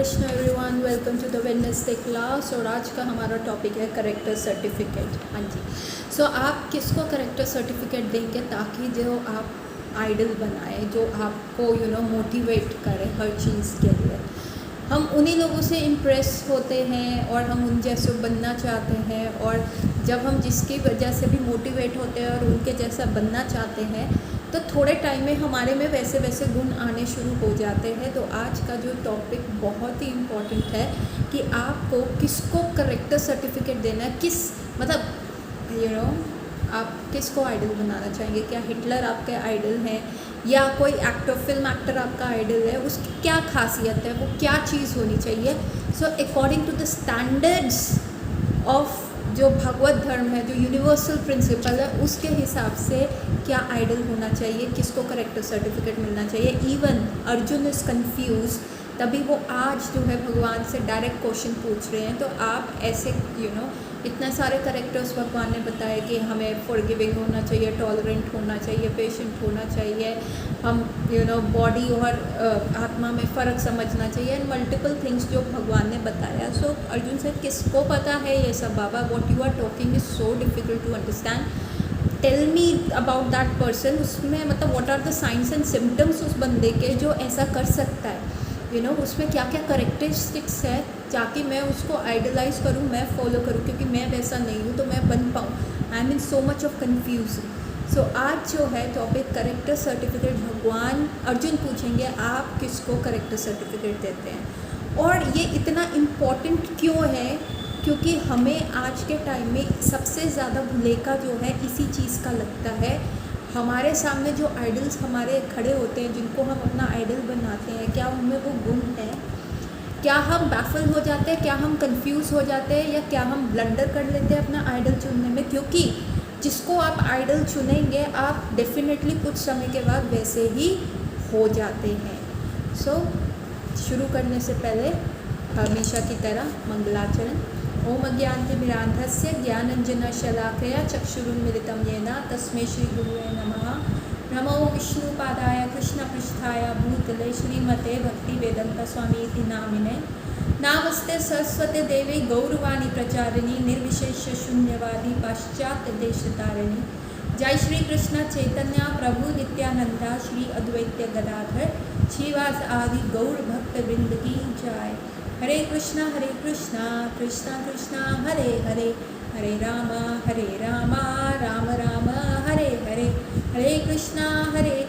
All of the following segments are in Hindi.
Krishna everyone, welcome to the Wednesday class. और आज का हमारा टॉपिक है करेक्टर सर्टिफिकेट। हाँ जी, सो आप किसको करेक्टर सर्टिफिकेट देंगे ताकि जो आप आइडल बनाए, जो आपको मोटिवेट करे हर चीज़ के लिए। हम उन्हीं लोगों से इम्प्रेस होते हैं और हम उन जैसे बनना चाहते हैं, और जब हम जिसकी वजह से भी मोटिवेट होते हैं और उनके जैसा बनना चाहते हैं तो थोड़े टाइम में हमारे में वैसे वैसे गुण आने शुरू हो जाते हैं। तो आज का जो टॉपिक बहुत ही इम्पोर्टेंट है कि आपको किसको करेक्टर सर्टिफिकेट देना है, किस मतलब आप किसको आइडल बनाना चाहेंगे। क्या हिटलर आपके आइडल हैं, या कोई एक्टर, फिल्म एक्टर आपका आइडल है, उसकी क्या खासियत है, वो क्या चीज़ होनी चाहिए। So according to the standards of जो भगवत धर्म है, जो यूनिवर्सल प्रिंसिपल है, उसके हिसाब से क्या आइडल होना चाहिए, किसको करेक्टर सर्टिफिकेट मिलना चाहिए। इवन अर्जुन इज़ कन्फ्यूज, तभी वो आज जो है भगवान से डायरेक्ट क्वेश्चन पूछ रहे हैं। तो आप ऐसे इतने सारे करेक्टर्स भगवान ने बताया कि हमें फॉरगिविंग होना चाहिए, टॉलरेंट होना चाहिए, पेशेंट होना चाहिए, हम बॉडी और आत्मा में फ़र्क समझना चाहिए, एंड मल्टीपल थिंग्स जो भगवान ने बताया। सो अर्जुन से किसको पता है ये सब बाबा, what you are talking is so difficult to understand, tell me about that person. उसमें मतलब what are the science and symptoms उस बंदे के जो ऐसा कर सकता है, उसमें क्या क्या करेक्टरिस्टिक्स है, ताकि मैं उसको आइडलाइज करूँ, मैं फॉलो करूँ, क्योंकि मैं वैसा नहीं हूँ तो मैं बन पाऊँ। I mean so much of confusion. So आज जो है टॉपिक करेक्टर सर्टिफिकेट, भगवान अर्जुन पूछेंगे आप किसको करेक्टर सर्टिफिकेट देते हैं। और ये इतना इम्पॉर्टेंट क्यों है, क्योंकि हमें आज के टाइम में सबसे ज़्यादा भुलेखा जो है इसी चीज़ का लगता है। हमारे सामने जो आइडल्स हमारे खड़े होते हैं, जिनको हम अपना आइडल बनाते हैं, क्या उनमें वो गुण है, क्या हम बैफल हो जाते हैं, क्या हम कंफ्यूज हो जाते हैं, या क्या हम ब्लंडर कर लेते हैं अपना आइडल चुनने में। क्योंकि जिसको आप आइडल चुनेंगे आप डेफिनेटली कुछ समय के बाद वैसे ही हो जाते हैं। सो शुरू करने से पहले हमेशा की तरह मंगलाचरण। ओम अज्ञानतिमिरान्धस्य ज्ञानञ्जनशलाकया चक्षुरुन्मिलितं येन तस्मै श्रीगुरुवे नमः। नमो विष्णुपादाय कृष्णपृष्ठाय भूतले श्रीमते भक्तिवेदान्तस्वामीति नामिने। नामस्ते सरस्वते देवी गौरवाणी प्रचारिणी निर्विशेष शून्यवादी पाश्चात्यदेशतारिणी। जय श्री कृष्ण चैतन्य प्रभु नित्यानंदा श्री अद्वैत गदाधर श्रीवास आदि गौर भक्त वृंद की जय। हरे कृष्णा कृष्णा कृष्णा हरे हरे, हरे राम राम राम हरे हरे, हरे कृष्णा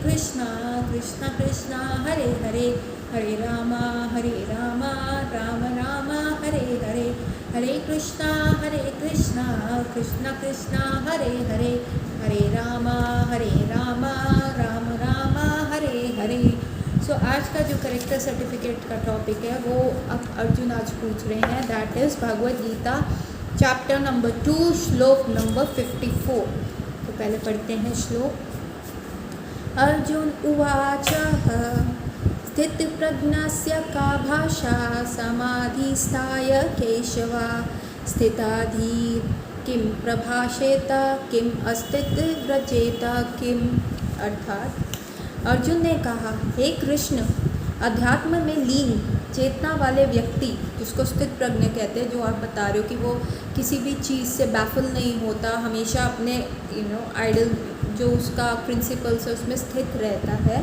कृष्णा कृष्णा हरे हरे, हरे राम राम राम हरे हरे, हरे कृष्णा कृष्णा कृष्णा हरे हरे, हरे राम राम राम हरे हरे। सो आज का जो करेक्टर सर्टिफिकेट का टॉपिक है वो अब अर्जुन आज पूछ रहे हैं, that is Bhagavad Gita chapter number 2 श्लोक नंबर 54। तो पहले पढ़ते हैं श्लोक। अर्जुन उवाच स्थितप्रज्ञस्य का भाषा समाधिस्थाय केशवा, स्थिताधि किं प्रभाषेत किं अस्तित्व्रजेत किम। अर्थात अर्जुन ने कहा, हे कृष्ण, अध्यात्म में लीन चेतना वाले व्यक्ति, जिसको स्थित प्रज्ञ कहते हैं, जो आप बता रहे हो कि वो किसी भी चीज़ से बैफल नहीं होता, हमेशा अपने आइडल जो उसका प्रिंसिपल्स है उसमें स्थित रहता है,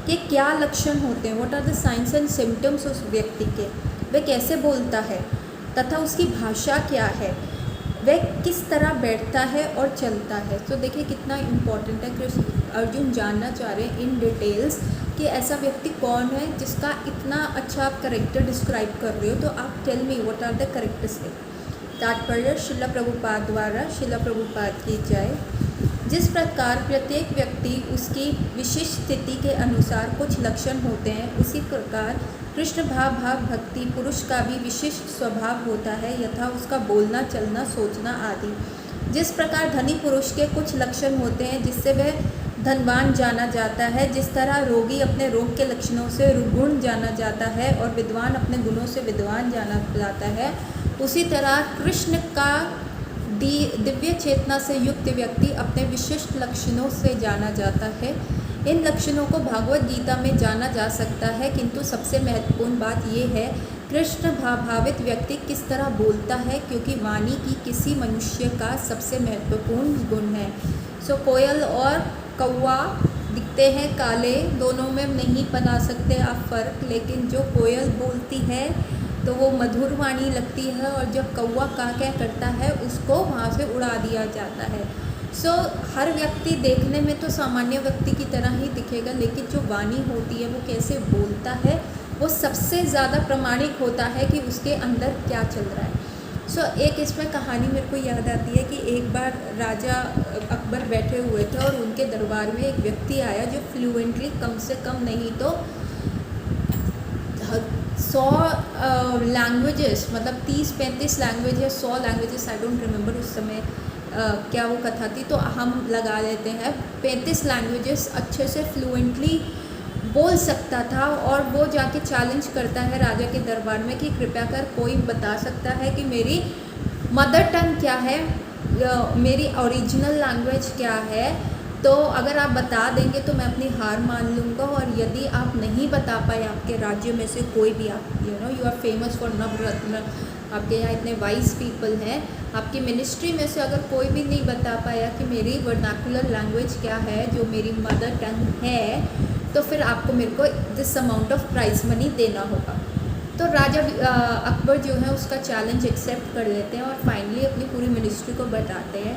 कि क्या लक्षण होते हैं, what are the science and symptoms उस व्यक्ति के, वह कैसे बोलता है तथा उसकी भाषा क्या है, वह किस तरह बैठता है और चलता है। तो देखिए कितना इम्पोर्टेंट है। कृष्ण अर्जुन जानना चाह रहे हैं इन डिटेल्स कि ऐसा व्यक्ति कौन है जिसका इतना अच्छा आप करेक्टर डिस्क्राइब कर रहे हो। तो आप tell me what are the characteristic. तात्पर्य श्रील प्रभुपाद द्वारा, श्रील प्रभुपाद की जय। जिस प्रकार प्रत्येक व्यक्ति उसकी विशिष्ट स्थिति के अनुसार कुछ लक्षण होते हैं, उसी प्रकार कृष्ण भाव भक्ति पुरुष का भी विशिष्ट स्वभाव होता है, यथा उसका बोलना, चलना, सोचना आदि। जिस प्रकार धनी पुरुष के कुछ लक्षण होते हैं जिससे वह धनवान जाना जाता है, जिस तरह रोगी अपने रोग के लक्षणों से रुगुण जाना जाता है और विद्वान अपने गुणों से विद्वान जाना जाता है, उसी तरह कृष्ण का दिव्य चेतना से युक्त व्यक्ति अपने विशिष्ट लक्षणों से जाना जाता है। इन लक्षणों को भागवत गीता में जाना जा सकता है, किंतु सबसे महत्वपूर्ण बात यह है कृष्ण भावित व्यक्ति किस तरह बोलता है, क्योंकि वाणी की किसी मनुष्य का सबसे महत्वपूर्ण गुण है। सो कोयल और कौवा दिखते हैं काले, दोनों में नहीं बना सकते आप फ़र्क, लेकिन जो कोयल बोलती है तो वो मधुर वाणी लगती है, और जब कौवा का क्या करता है उसको वहाँ से उड़ा दिया जाता है। सो हर व्यक्ति देखने में तो सामान्य व्यक्ति की तरह ही दिखेगा, लेकिन जो वाणी होती है वो कैसे बोलता है वो सबसे ज़्यादा प्रमाणिक होता है कि उसके अंदर क्या चल रहा है। सो एक इसमें कहानी मेरे को याद आती है कि एक बार राजा अकबर बैठे हुए थे और उनके दरबार में एक व्यक्ति आया जो फ्लुएंटली कम से कम नहीं तो 100 लैंग्वेजेस, मतलब 30-35 लैंग्वेज या 100 लैंग्वेजेस, आई डोंट रिमेंबर उस समय क्या वो कथा थी, तो हम लगा लेते हैं 35 लैंग्वेजेस अच्छे से फ्लुएंटली बोल सकता था। और वो जाके चैलेंज करता है राजा के दरबार में कि कृपया कर कोई बता सकता है कि मेरी मदर टंग क्या है, मेरी ओरिजिनल लैंग्वेज क्या है, तो अगर आप बता देंगे तो मैं अपनी हार मान लूँगा। और यदि आप नहीं बता पाए, आपके राज्य में से कोई भी, आप यू आर फेमस फॉर नवरत्न, आपके यहाँ इतने वाइज पीपल हैं, आपकी मिनिस्ट्री में से अगर कोई भी नहीं बता पाया कि मेरी वर्नाकुलर लैंग्वेज क्या है, जो मेरी मदर टंग है, तो फिर आपको मेरे को this amount of prize money देना होगा। तो राजा अकबर जो है उसका चैलेंज एक्सेप्ट कर लेते हैं और फाइनली अपनी पूरी मिनिस्ट्री को बताते हैं।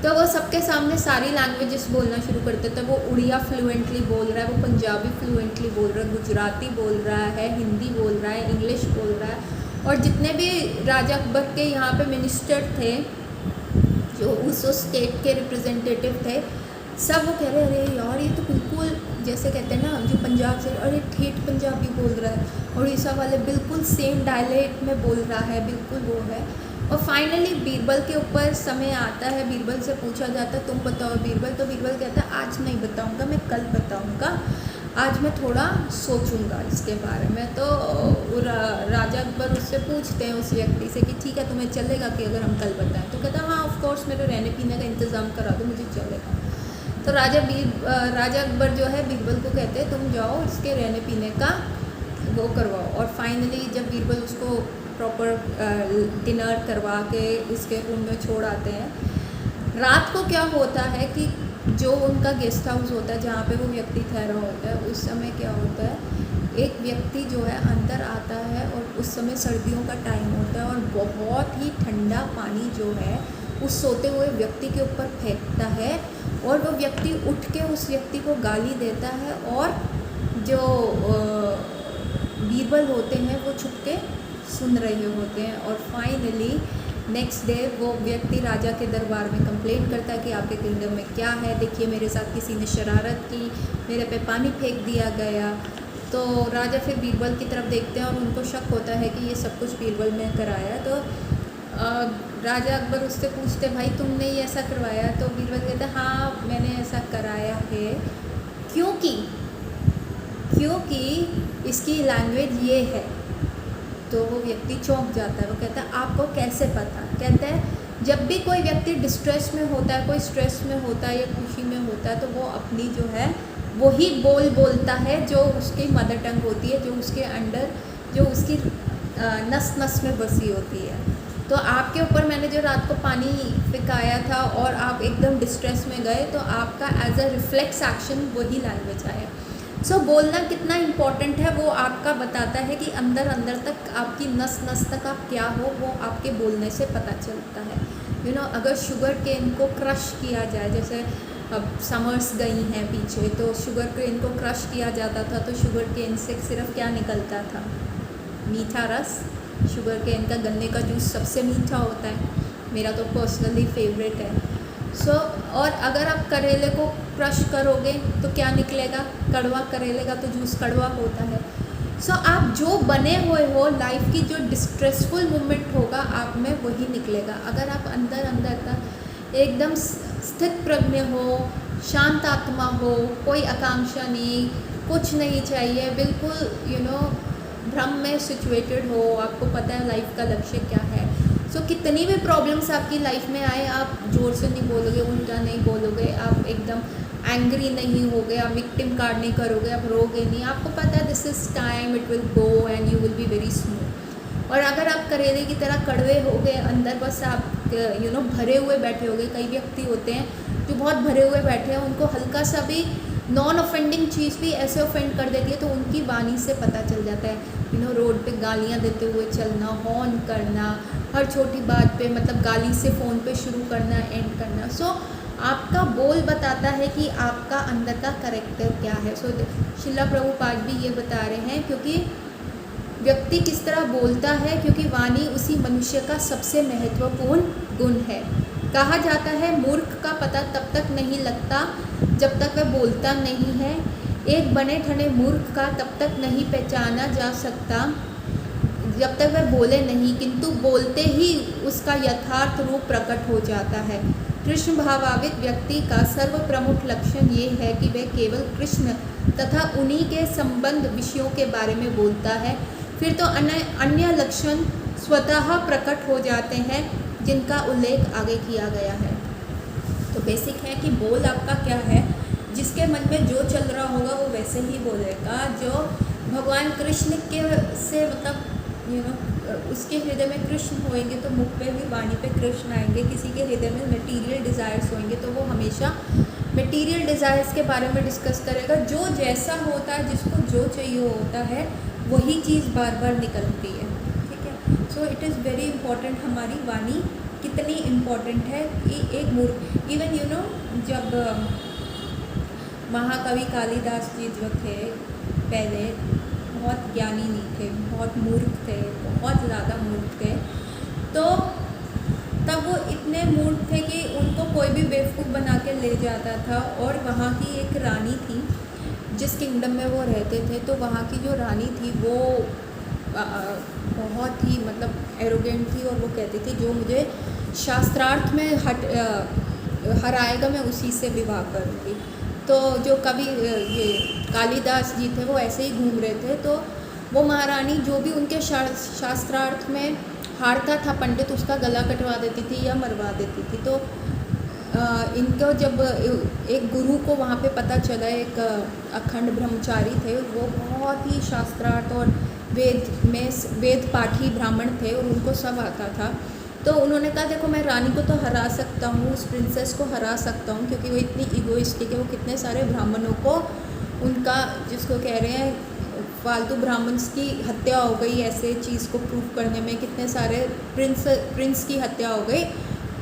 तो वो सबके सामने सारी लैंग्वेजेस बोलना शुरू करते थे। वो उड़िया फ्लुएंटली बोल रहा है, वो पंजाबी फ्लुएंटली बोल रहा है, गुजराती बोल रहा है, हिंदी बोल रहा है, इंग्लिश बोल रहा है। और जितने भी राजा अकबर के यहाँ पे मिनिस्टर थे, जो उस स्टेट के रिप्रेजेंटेटिव थे, सब वो कह रहे अरे यार ये तो बिल्कुल जैसे कहते हैं ना, जो पंजाब से, अरे ठेठ पंजाबी बोल रहा है, उड़ीसा वाले बिल्कुल सेम डायलेक्ट में बोल रहा है, बिल्कुल वो है। और फाइनली बीरबल के ऊपर समय आता है, बीरबल से पूछा जाता है तुम बताओ बीरबल, तो बीरबल कहता है आज नहीं बताऊंगा, मैं कल बताऊंगा, आज मैं थोड़ा सोचूंगा इसके बारे में। तो राजा अकबर उससे पूछते हैं उस व्यक्ति से कि ठीक है तुम्हें चलेगा कि अगर हम कल बताएं, तो कहता हाँ ऑफ कोर्स, मेरे रहने पीने का इंतज़ाम करा दो, मुझे चलेगा। तो राजा अकबर जो है बीरबल को कहते हैं तुम जाओ इसके रहने पीने का वो करवाओ। और फाइनली जब बीरबल उसको प्रॉपर डिनर करवा के उसके रूम में छोड़ आते हैं, रात को क्या होता है कि जो उनका गेस्ट हाउस होता है जहाँ पे वो व्यक्ति ठहरा होता है, उस समय क्या होता है, एक व्यक्ति जो है अंदर आता है और उस समय सर्दियों का टाइम होता है और बहुत ही ठंडा पानी जो है उस सोते हुए व्यक्ति के ऊपर फेंकता है, और वो व्यक्ति उठ के उस व्यक्ति को गाली देता है, और जो बीरबल होते हैं वो छुप के सुन रहे होते हैं। और फाइनली नेक्स्ट डे वो व्यक्ति राजा के दरबार में कंप्लेंट करता है कि आपके किंगडम में क्या है, देखिए मेरे साथ किसी ने शरारत की, मेरे पे पानी फेंक दिया गया। तो राजा फिर बीरबल की तरफ देखते हैं और उनको शक होता है कि ये सब कुछ बीरबल ने कराया। तो राजा अकबर उससे पूछते भाई तुमने ये ऐसा करवाया, तो बीरबल कहते हाँ मैंने ऐसा कराया है, क्योंकि इसकी लैंग्वेज ये है। तो वो व्यक्ति चौंक जाता है, वो कहता है आपको कैसे पता? कहता है जब भी कोई व्यक्ति डिस्ट्रेस में होता है, कोई स्ट्रेस में होता है या खुशी में होता है, तो वो अपनी जो है वही बोलता है जो उसकी मदर टंग होती है, जो उसके अंडर, जो उसकी नस नस में बसी होती है। तो आपके ऊपर मैंने जो रात को पानी फेंकाया था और आप एकदम डिस्ट्रेस में गए, तो आपका एज अ रिफ्लेक्स एक्शन वही लैंग्वेज आया। सो बोलना कितना इम्पॉर्टेंट है वो आपका बताता है कि अंदर अंदर तक आपकी नस नस तक आप क्या हो, वो आपके बोलने से पता चलता है। अगर शुगर केन को क्रश किया जाए, जैसे अब समर्स गई हैं पीछे, तो शुगर केन को क्रश किया जाता था, तो शुगर केन से सिर्फ क्या निकलता था? मीठा रस। शुगर केन का, गन्ने का जूस सबसे मीठा होता है, मेरा तो पर्सनली फेवरेट है। और अगर आप करेले को क्रश करोगे तो क्या निकलेगा? कड़वा। करेले का तो जूस कड़वा होता है। आप जो बने हुए हो, लाइफ की जो डिस्ट्रेसफुल मोमेंट होगा आप में वही निकलेगा। अगर आप अंदर अंदर तक एकदम स्थित प्रज्ञ हो, शांत आत्मा हो, कोई आकांक्षा नहीं, कुछ नहीं चाहिए, बिल्कुल भ्रम में सिचुएटेड हो, आपको पता है लाइफ का लक्ष्य क्या है, कितनी भी प्रॉब्लम्स आपकी लाइफ में आए, आप ज़ोर से नहीं बोलोगे, उल्टा नहीं बोलोगे, आप एकदम एंग्री नहीं हो गए, आप विक्टिम कार्ड नहीं करोगे, आप रोगे नहीं, आपको पता है this is time, it will go and you will be very smooth. और अगर आप करेले की तरह कड़वे हो गए अंदर, बस आप भरे हुए बैठे हो गए, कई व्यक्ति होते हैं जो बहुत भरे हुए बैठे हैं, उनको हल्का सा भी नॉन ऑफेंडिंग चीज़ भी ऐसे ऑफेंड कर देती है तो उनकी वाणी से पता चल जाता है। रोड पे गालियाँ देते हुए चलना, हॉर्न करना, हर छोटी बात पे मतलब गाली से फ़ोन पे शुरू करना, एंड करना। सो आपका बोल बताता है कि आपका अंदर का कैरेक्टर क्या है। सो शिला प्रभुपाद भी ये बता रहे हैं, क्योंकि व्यक्ति किस तरह बोलता है, क्योंकि वाणी उसी मनुष्य का सबसे महत्वपूर्ण गुण है। कहा जाता है मूर्ख का पता तब तक नहीं लगता जब तक वह बोलता नहीं है, एक बने ठने मूर्ख का तब तक नहीं पहचाना जा सकता जब तक वह बोले नहीं, किंतु बोलते ही उसका यथार्थ रूप प्रकट हो जाता है। कृष्ण भावावित व्यक्ति का सर्व प्रमुख लक्षण ये है कि वह केवल कृष्ण तथा उन्हीं के संबंध विषयों के बारे में बोलता है, फिर तो अन्य लक्षण स्वतः प्रकट हो जाते हैं जिनका उल्लेख आगे किया गया है। तो बेसिक है कि बोल आपका क्या है, जिसके मन में जो चल रहा होगा वो वैसे ही बोलेगा। जो भगवान कृष्ण के से मतलब उसके हृदय में कृष्ण होंगे तो मुख पे भी, वाणी पे कृष्ण आएंगे। किसी के हृदय में मटेरियल डिज़ायर्स होंगे तो वो हमेशा मटेरियल डिज़ायर्स के बारे में डिस्कस करेगा। जो जैसा होता है, जिसको जो चाहिए होता है, वही चीज़ बार बार निकलती है। ठीक है, so it is very important हमारी वाणी कितनी इम्पॉर्टेंट है। एक मूर्ख, इवन जब महाकवि कालिदास जी जो थे पहले बहुत ज्ञानी नहीं थे, बहुत मूर्ख थे, बहुत ज़्यादा मूर्ख थे, तो तब वो इतने मूर्ख थे कि उनको कोई भी बेवकूफ़ बना के ले जाता था। और वहाँ की एक रानी थी जिस किंगडम में वो रहते थे, तो वहाँ की जो रानी थी वो बहुत ही मतलब एरोगेंट थी, और वो कहती थी जो मुझे शास्त्रार्थ में हराएगा मैं उसी से विवाह करूँगी। तो जो कवि ये कालिदास जी थे वो ऐसे ही घूम रहे थे, तो वो महारानी जो भी उनके शास्त्रार्थ में हारता था पंडित, उसका गला कटवा देती थी या मरवा देती थी। तो इनको जब एक गुरु को वहाँ पे पता चला, एक अखंड ब्रह्मचारी थे, वो बहुत ही शास्त्रार्थ और वेद पाठी ब्राह्मण थे और उनको सब आता था। तो उन्होंने कहा देखो मैं रानी को तो हरा सकता हूँ, उस प्रिंसेस को हरा सकता हूँ, क्योंकि वो इतनी ईगोइस्टिक है। वो कितने सारे ब्राह्मणों को उनका जिसको कह रहे हैं फालतू ब्राह्मण्स की हत्या हो गई, ऐसे चीज़ को प्रूव करने में कितने सारे प्रिंस की हत्या हो गई।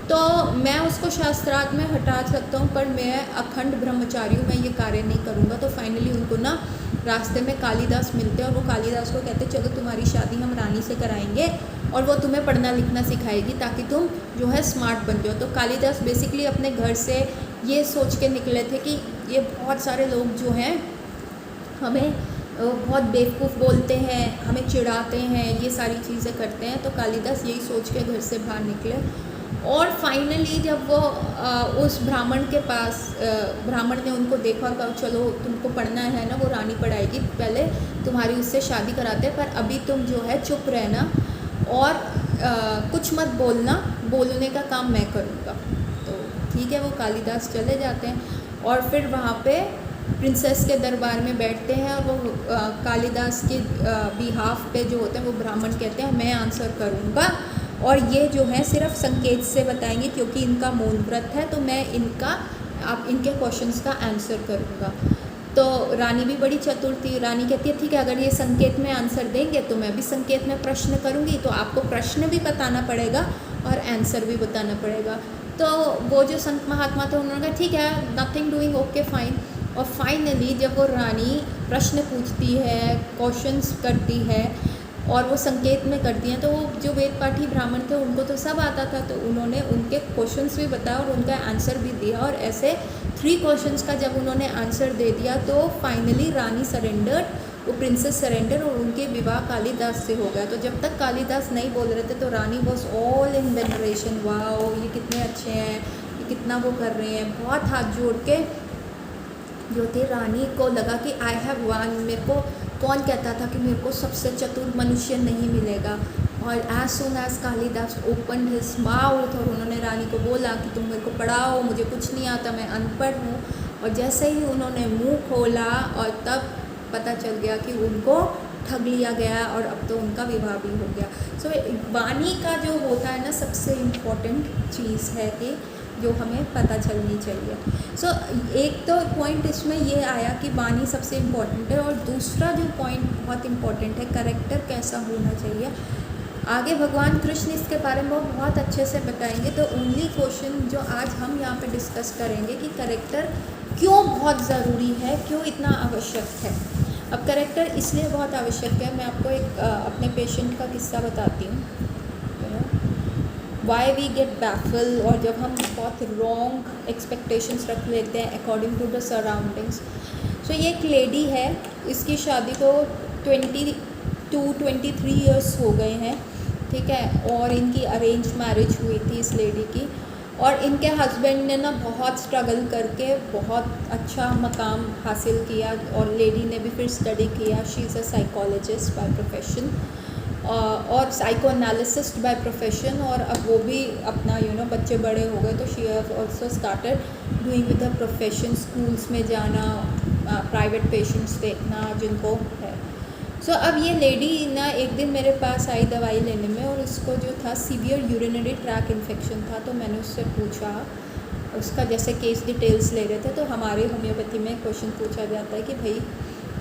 तो मैं उसको शास्त्रार्थ में हटा सकता हूँ, पर मैं अखंड ब्रह्मचारी हूँ, मैं ये कार्य नहीं करूँगा। तो फाइनली उनको ना रास्ते में कालिदास मिलते हैं और वो कालिदास को कहते चलो तुम्हारी शादी हम रानी से कराएंगे और वो तुम्हें पढ़ना लिखना सिखाएगी ताकि तुम जो है स्मार्ट बन जाओ। तो कालिदास बेसिकली अपने घर से ये सोच के निकले थे कि ये बहुत सारे लोग जो हैं हमें बहुत बेवकूफ़ बोलते हैं, हमें चिढ़ाते हैं, ये सारी चीज़ें करते हैं। तो कालिदास यही सोच के घर से बाहर निकले और फाइनली जब वो उस ब्राह्मण के पास, ब्राह्मण ने उनको देखा और कहा चलो तुमको पढ़ना है ना, वो रानी पढ़ाएगी, पहले तुम्हारी उससे शादी कराते हैं, पर अभी तुम जो है चुप रहना और कुछ मत बोलना, बोलने का काम मैं करूँगा। तो ठीक है, वो कालिदास चले जाते हैं और फिर वहाँ पे प्रिंसेस के दरबार में बैठते हैं और वो कालिदास के बिहाफ पे जो होते हैं वो ब्राह्मण कहते हैं मैं आंसर करूँगा और ये जो है सिर्फ संकेत से बताएंगे क्योंकि इनका मौन व्रत है, तो मैं आप इनके क्वेश्चंस का आंसर करूँगा। तो रानी भी बड़ी चतुर थी, रानी कहती है ठीक है, अगर ये संकेत में आंसर देंगे तो मैं भी संकेत में प्रश्न करूँगी, तो आपको प्रश्न भी बताना पड़ेगा और आंसर भी बताना पड़ेगा। तो वो जो संत महात्मा थे उन्होंने कहा ठीक है, नथिंग डूइंग, ओके फाइन। और फाइनली जब वो रानी प्रश्न पूछती है, क्वेश्चंस करती है और वो संकेत में करती हैं, तो वो जो वेद पाठी ब्राह्मण थे उनको तो सब आता था, तो उन्होंने उनके क्वेश्चंस भी बताया और उनका आंसर भी दिया और ऐसे 3 क्वेश्चंस का जब उन्होंने आंसर दे दिया तो फाइनली रानी सरेंडर, वो प्रिंसेस सरेंडर और उनके विवाह कालिदास से हो गया। तो जब तक कालिदास नहीं बोल रहे थे तो रानी was all in veneration, wow ये कितने अच्छे हैं, ये कितना वो कर रहे हैं, बहुत हाथ जोड़ के जो थे। रानी को लगा कि आई हैव वन, मेरे को कौन कहता था कि मेरे को सबसे चतुर मनुष्य नहीं मिलेगा। और as soon as Kalidas open his mouth और उन्होंने रानी को बोला कि तुम मेरे को पढ़ाओ, मुझे कुछ नहीं आता, मैं अनपढ़ हूँ। और जैसे ही उन्होंने मुंह खोला और तब पता चल गया कि उनको ठग लिया गया और अब तो उनका विवाह भी हो गया। सो वाणी का जो होता है ना, सबसे इम्पोर्टेंट चीज़ है कि जो हमें पता चलनी चाहिए। सो एक तो पॉइंट इसमें ये आया कि वाणी सबसे इम्पोर्टेंट है, और दूसरा जो पॉइंट बहुत इम्पोर्टेंट है, कैरेक्टर कैसा होना चाहिए। आगे भगवान कृष्ण इसके बारे में बहुत अच्छे से बताएंगे। तो ओनली क्वेश्चन जो आज हम यहाँ पे डिस्कस करेंगे कि कैरेक्टर क्यों बहुत ज़रूरी है, क्यों इतना आवश्यक है। अब कैरेक्टर इसलिए बहुत आवश्यक है, मैं आपको एक अपने पेशेंट का किस्सा बताती हूँ। वाई वी गेट बैफल, और जब हम बहुत रॉन्ग एक्सपेक्टेशंस रख लेते हैं अकॉर्डिंग टू द सराउंडिंग्स। सो ये एक लेडी है, इसकी शादी को 23 ईयर्स हो गए हैं, ठीक है, और इनकी अरेंज मैरिज हुई थी इस लेडी की। और इनके हस्बैंड ने ना बहुत स्ट्रगल करके बहुत अच्छा मकाम हासिल किया, और लेडी ने भी फिर स्टडी किया। She is a psychologist by profession और साइको एनालिसिस्ट बाय प्रोफेशन। और अब वो भी अपना बच्चे बड़े हो गए, तो she have also started doing with the profession, schools में जाना, प्राइवेट पेशेंट्स देखना जिनको है। सो अब ये लेडी ना एक दिन मेरे पास आई दवाई लेने में, और उसको जो था सीवियर यूरिनरी ट्रैक इन्फेक्शन था। तो मैंने उससे पूछा, उसका जैसे केस डिटेल्स ले रहे थे, तो हमारे होम्योपैथी में क्वेश्चन पूछा जाता है कि भाई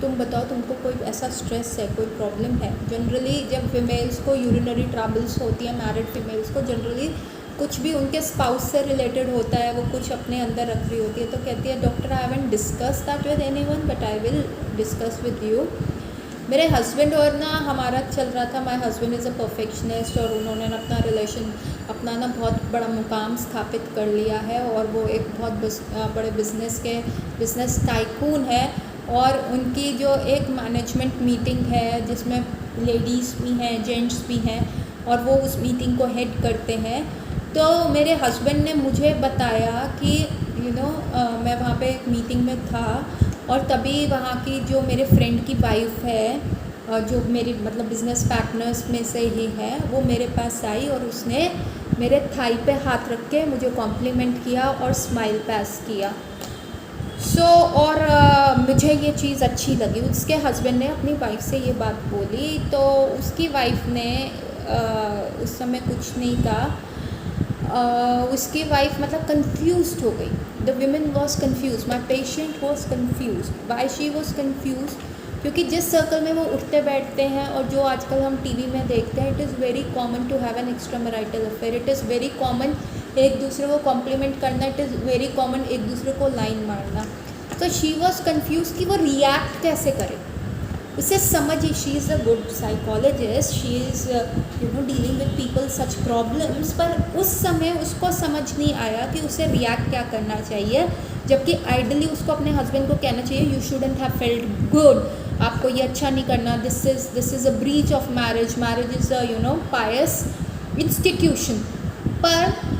तुम बताओ, तुमको कोई ऐसा स्ट्रेस है, कोई प्रॉब्लम है। जनरली जब फीमेल्स को यूरिनरी ट्रबल्स होती है, मैरिड फीमेल्स को जनरली कुछ भी उनके स्पाउस से रिलेटेड होता है, वो कुछ अपने अंदर रख रही होती है, तो कहती है doctor I haven't discuss that with anyone but I will discuss with you. मेरे हस्बैंड और ना हमारा चल रहा था, my husband is a perfectionist, और उन्होंने ना अपना रिलेशन अपना ना बहुत बड़ा मुकाम स्थापित कर लिया है, और वो एक बहुत बड़े बिज़नेस टाइकून है। और उनकी जो एक मैनेजमेंट मीटिंग है जिसमें लेडीज़ भी हैं, जेंट्स भी हैं, और वो उस मीटिंग को हेड करते हैं। तो मेरे हस्बैंड ने मुझे बताया कि मैं वहाँ पे एक मीटिंग में था, और तभी वहाँ की जो मेरे फ्रेंड की वाइफ है, जो मेरी मतलब बिज़नेस पार्टनर्स में से ही है, वो मेरे पास आई और उसने मेरे थाई पे हाथ रख के मुझे कॉम्प्लीमेंट किया और स्माइल पास किया। और मुझे ये चीज़ अच्छी लगी। उसके हस्बैंड ने अपनी वाइफ से ये बात बोली, तो उसकी वाइफ ने उस समय कुछ नहीं कहा। उसकी वाइफ मतलब कंफ्यूज्ड हो गई। The women was confuse, my patient was confuse. Why she was confuse? क्योंकि जिस सर्कल में वो उठते बैठते हैं, और जो आजकल हम टीवी में देखते हैं, it is very common to have an extra marital affair. It is very common एक दूसरे को कॉम्प्लीमेंट करना, इट इज़ वेरी कॉमन एक दूसरे को लाइन मारना। तो शी वॉज कन्फ्यूज कि वो रिएक्ट कैसे करे, उसे समझिए। She is a good psychologist, she is dealing with people such problems, पर उस समय उसको समझ नहीं आया कि उसे रिएक्ट क्या करना चाहिए। जबकि आइडली उसको अपने हस्बैंड को कहना चाहिए you shouldn't have felt good, आपको ये अच्छा नहीं करना, this is a breach of marriage, marriage is a pious institution. पर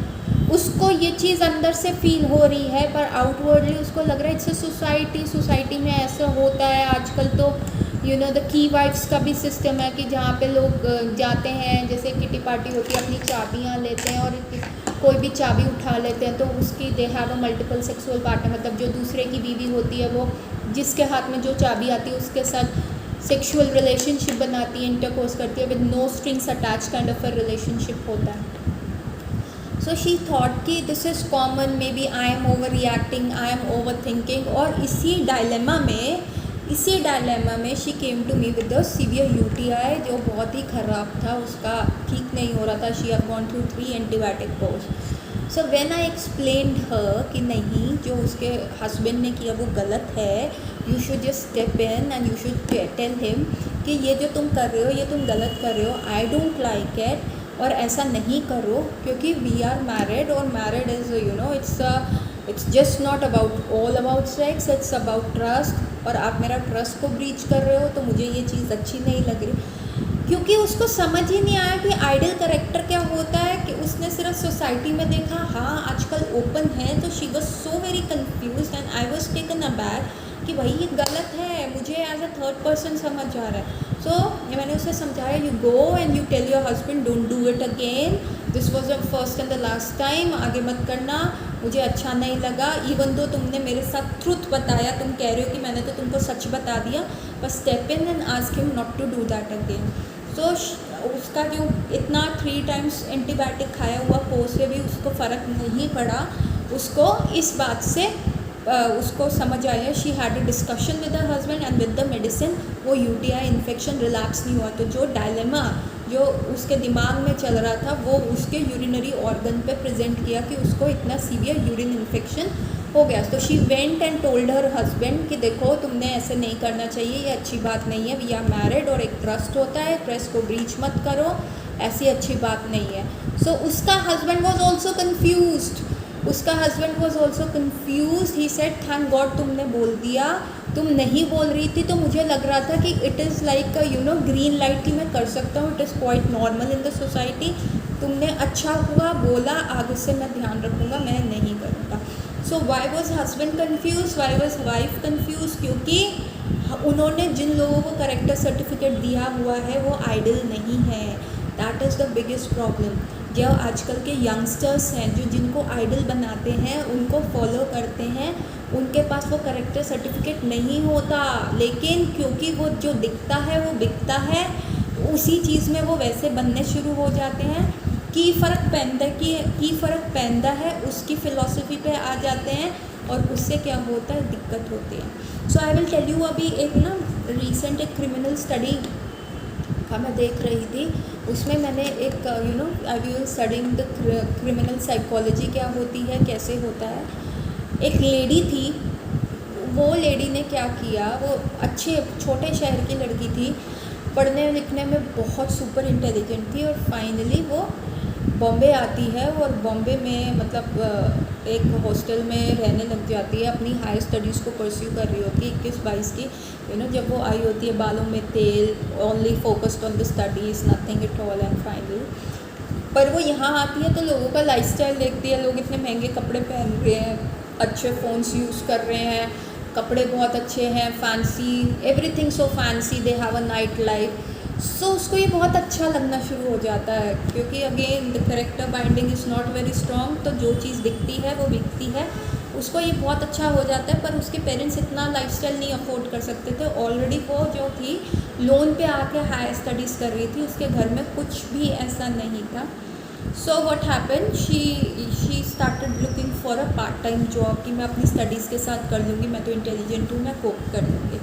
उसको ये चीज़ अंदर से फील हो रही है, पर आउटवर्डली उसको लग रहा है इट्स अ सोसाइटी में ऐसा होता है। आजकल तो द की वाइफ्स का भी सिस्टम है कि जहाँ पे लोग जाते हैं, जैसे किटी पार्टी होती है, अपनी चाबियाँ लेते हैं और कोई भी चाबी उठा लेते हैं, तो उसकी दे have a multiple sexual partner, मतलब जो दूसरे की बीवी होती है वो जिसके हाथ में जो चाबी आती है उसके साथ सेक्सुअल रिलेशनशिप बनाती है, इंटरकोर्स करती है, with no strings attach kind of a relationship होता है। सो शी थॉट कि this is common, may be I am overreacting, I am overthinking. और इसी डायलेमा में she came to me with the severe UTI, जो बहुत ही ख़राब था, उसका ठीक नहीं हो रहा था। She have gone through 3 antibiotic course. So when I explained her कि नहीं, जो उसके हस्बैंड ने किया वो गलत है, you should just step in and you should tell him कि ये जो तुम कर रहे हो ये तुम गलत कर रहे हो, आई डोंट लाइक इट, और ऐसा नहीं करो, क्योंकि वी आर मैरिड, और married is it's just not about all about sex, it's about trust, और आप मेरा ट्रस्ट को ब्रीच कर रहे हो, तो मुझे ये चीज़ अच्छी नहीं लग रही। क्योंकि उसको समझ ही नहीं आया कि आइडियल कैरेक्टर क्या होता है, कि उसने सिर्फ सोसाइटी में देखा हाँ आजकल ओपन है, तो she was so very confuse and I was taken aback कि भाई ये गलत है, मुझे एज अ थर्ड पर्सन समझ आ रहा है। सो मैंने उसे समझाया, you go and you tell your husband don't do it again, this was the first and the last time, आगे मत करना, मुझे अच्छा नहीं लगा। इवन दो तुमने मेरे साथ ट्रुथ बताया, तुम कह रहे हो कि मैंने तो तुमको सच बता दिया, but step in and ask him not to do that again. So उसका जो इतना 3 टाइम्स एंटीबायोटिक खाया हुआ कोर्स से भी उसको फ़र्क नहीं पड़ा। उसको इस बात से उसको समझ आया, she had a discussion with her husband and with the medicine, वो यूटीआई इन्फेक्शन रिलैप्स नहीं हुआ। तो जो डायलेमा जो उसके दिमाग में चल रहा था वो उसके यूरिनरी ऑर्गन पे प्रेजेंट किया कि उसको इतना सीवियर यूरिन इन्फेक्शन हो गया। तो she went and told her husband कि देखो तुमने ऐसे नहीं करना चाहिए, ये अच्छी बात नहीं है, वी आर मैरिड और एक ट्रस्ट होता है, ट्रस्ट को ब्रीच मत करो, ऐसी अच्छी बात नहीं है। सो उसका हस्बैंड वॉज ऑल्सो कन्फ्यूज्ड, उसका husband was also confuse. He said thank God तुमने बोल दिया, तुम नहीं बोल रही थी तो मुझे लग रहा था कि it is like you know green light कि मैं कर सकता हूँ, it is quite normal in the society, तुमने अच्छा हुआ बोला, आगे से मैं ध्यान रखूँगा, मैं नहीं करूँगा। So why was husband confuse, why was wife confuse, क्योंकि उन्होंने जिन लोगों को करेक्टर सर्टिफिकेट दिया हुआ है वो आइडल नहीं है, that is the biggest problem. जो आजकल के यंगस्टर्स हैं जो जिनको आइडल बनाते हैं, उनको फॉलो करते हैं, उनके पास वो करेक्टर सर्टिफिकेट नहीं होता, लेकिन क्योंकि वो जो दिखता है वो बिकता है, उसी चीज़ में वो वैसे बनने शुरू हो जाते हैं कि फ़र्क पैंदा है उसकी फ़िलॉसफी पे आ जाते हैं और उससे क्या होता है, दिक्कत होती है। सो आई विल टेल यू, अभी एक ना रीसेंट एक क्रिमिनल स्टडी का मैं देख रही थी, उसमें मैंने एक I will studying the criminal psychology, क्या होती है, कैसे होता है। एक लेडी थी, वो लेडी ने क्या किया, वो अच्छे छोटे शहर की लड़की थी, पढ़ने लिखने में बहुत सुपर इंटेलिजेंट थी, और फाइनली वो बॉम्बे आती है और बॉम्बे में मतलब एक हॉस्टल में रहने लग जाती है, अपनी हायर स्टडीज़ को परस्यू कर रही होती है, 21-22 की, जब वो आई होती है, बालों में तेल, only focused on the studies, nothing at all, and finally पर वो यहाँ आती है तो लोगों का लाइफस्टाइल देखती है, लोग इतने महंगे कपड़े पहन रहे हैं, अच्छे फ़ोन्स यूज़ कर रहे हैं, कपड़े बहुत अच्छे हैं, fancy, everything so fancy, they have a night life. So उसको ये बहुत अच्छा लगना शुरू हो जाता है, क्योंकि again the character binding is not very strong, तो जो चीज़ दिखती है वो बिकती है, उसको ये बहुत अच्छा हो जाता है। पर उसके पेरेंट्स इतना लाइफस्टाइल नहीं अफोर्ड कर सकते थे, ऑलरेडी वो जो थी लोन पे आके हायर स्टडीज़ कर रही थी, उसके घर में कुछ भी ऐसा नहीं था। So what happen, she started looking for a part time job कि मैं अपनी स्टडीज़ के साथ कर लूँगी, मैं तो इंटेलिजेंट हूँ, मैं कोप कर लूँगी।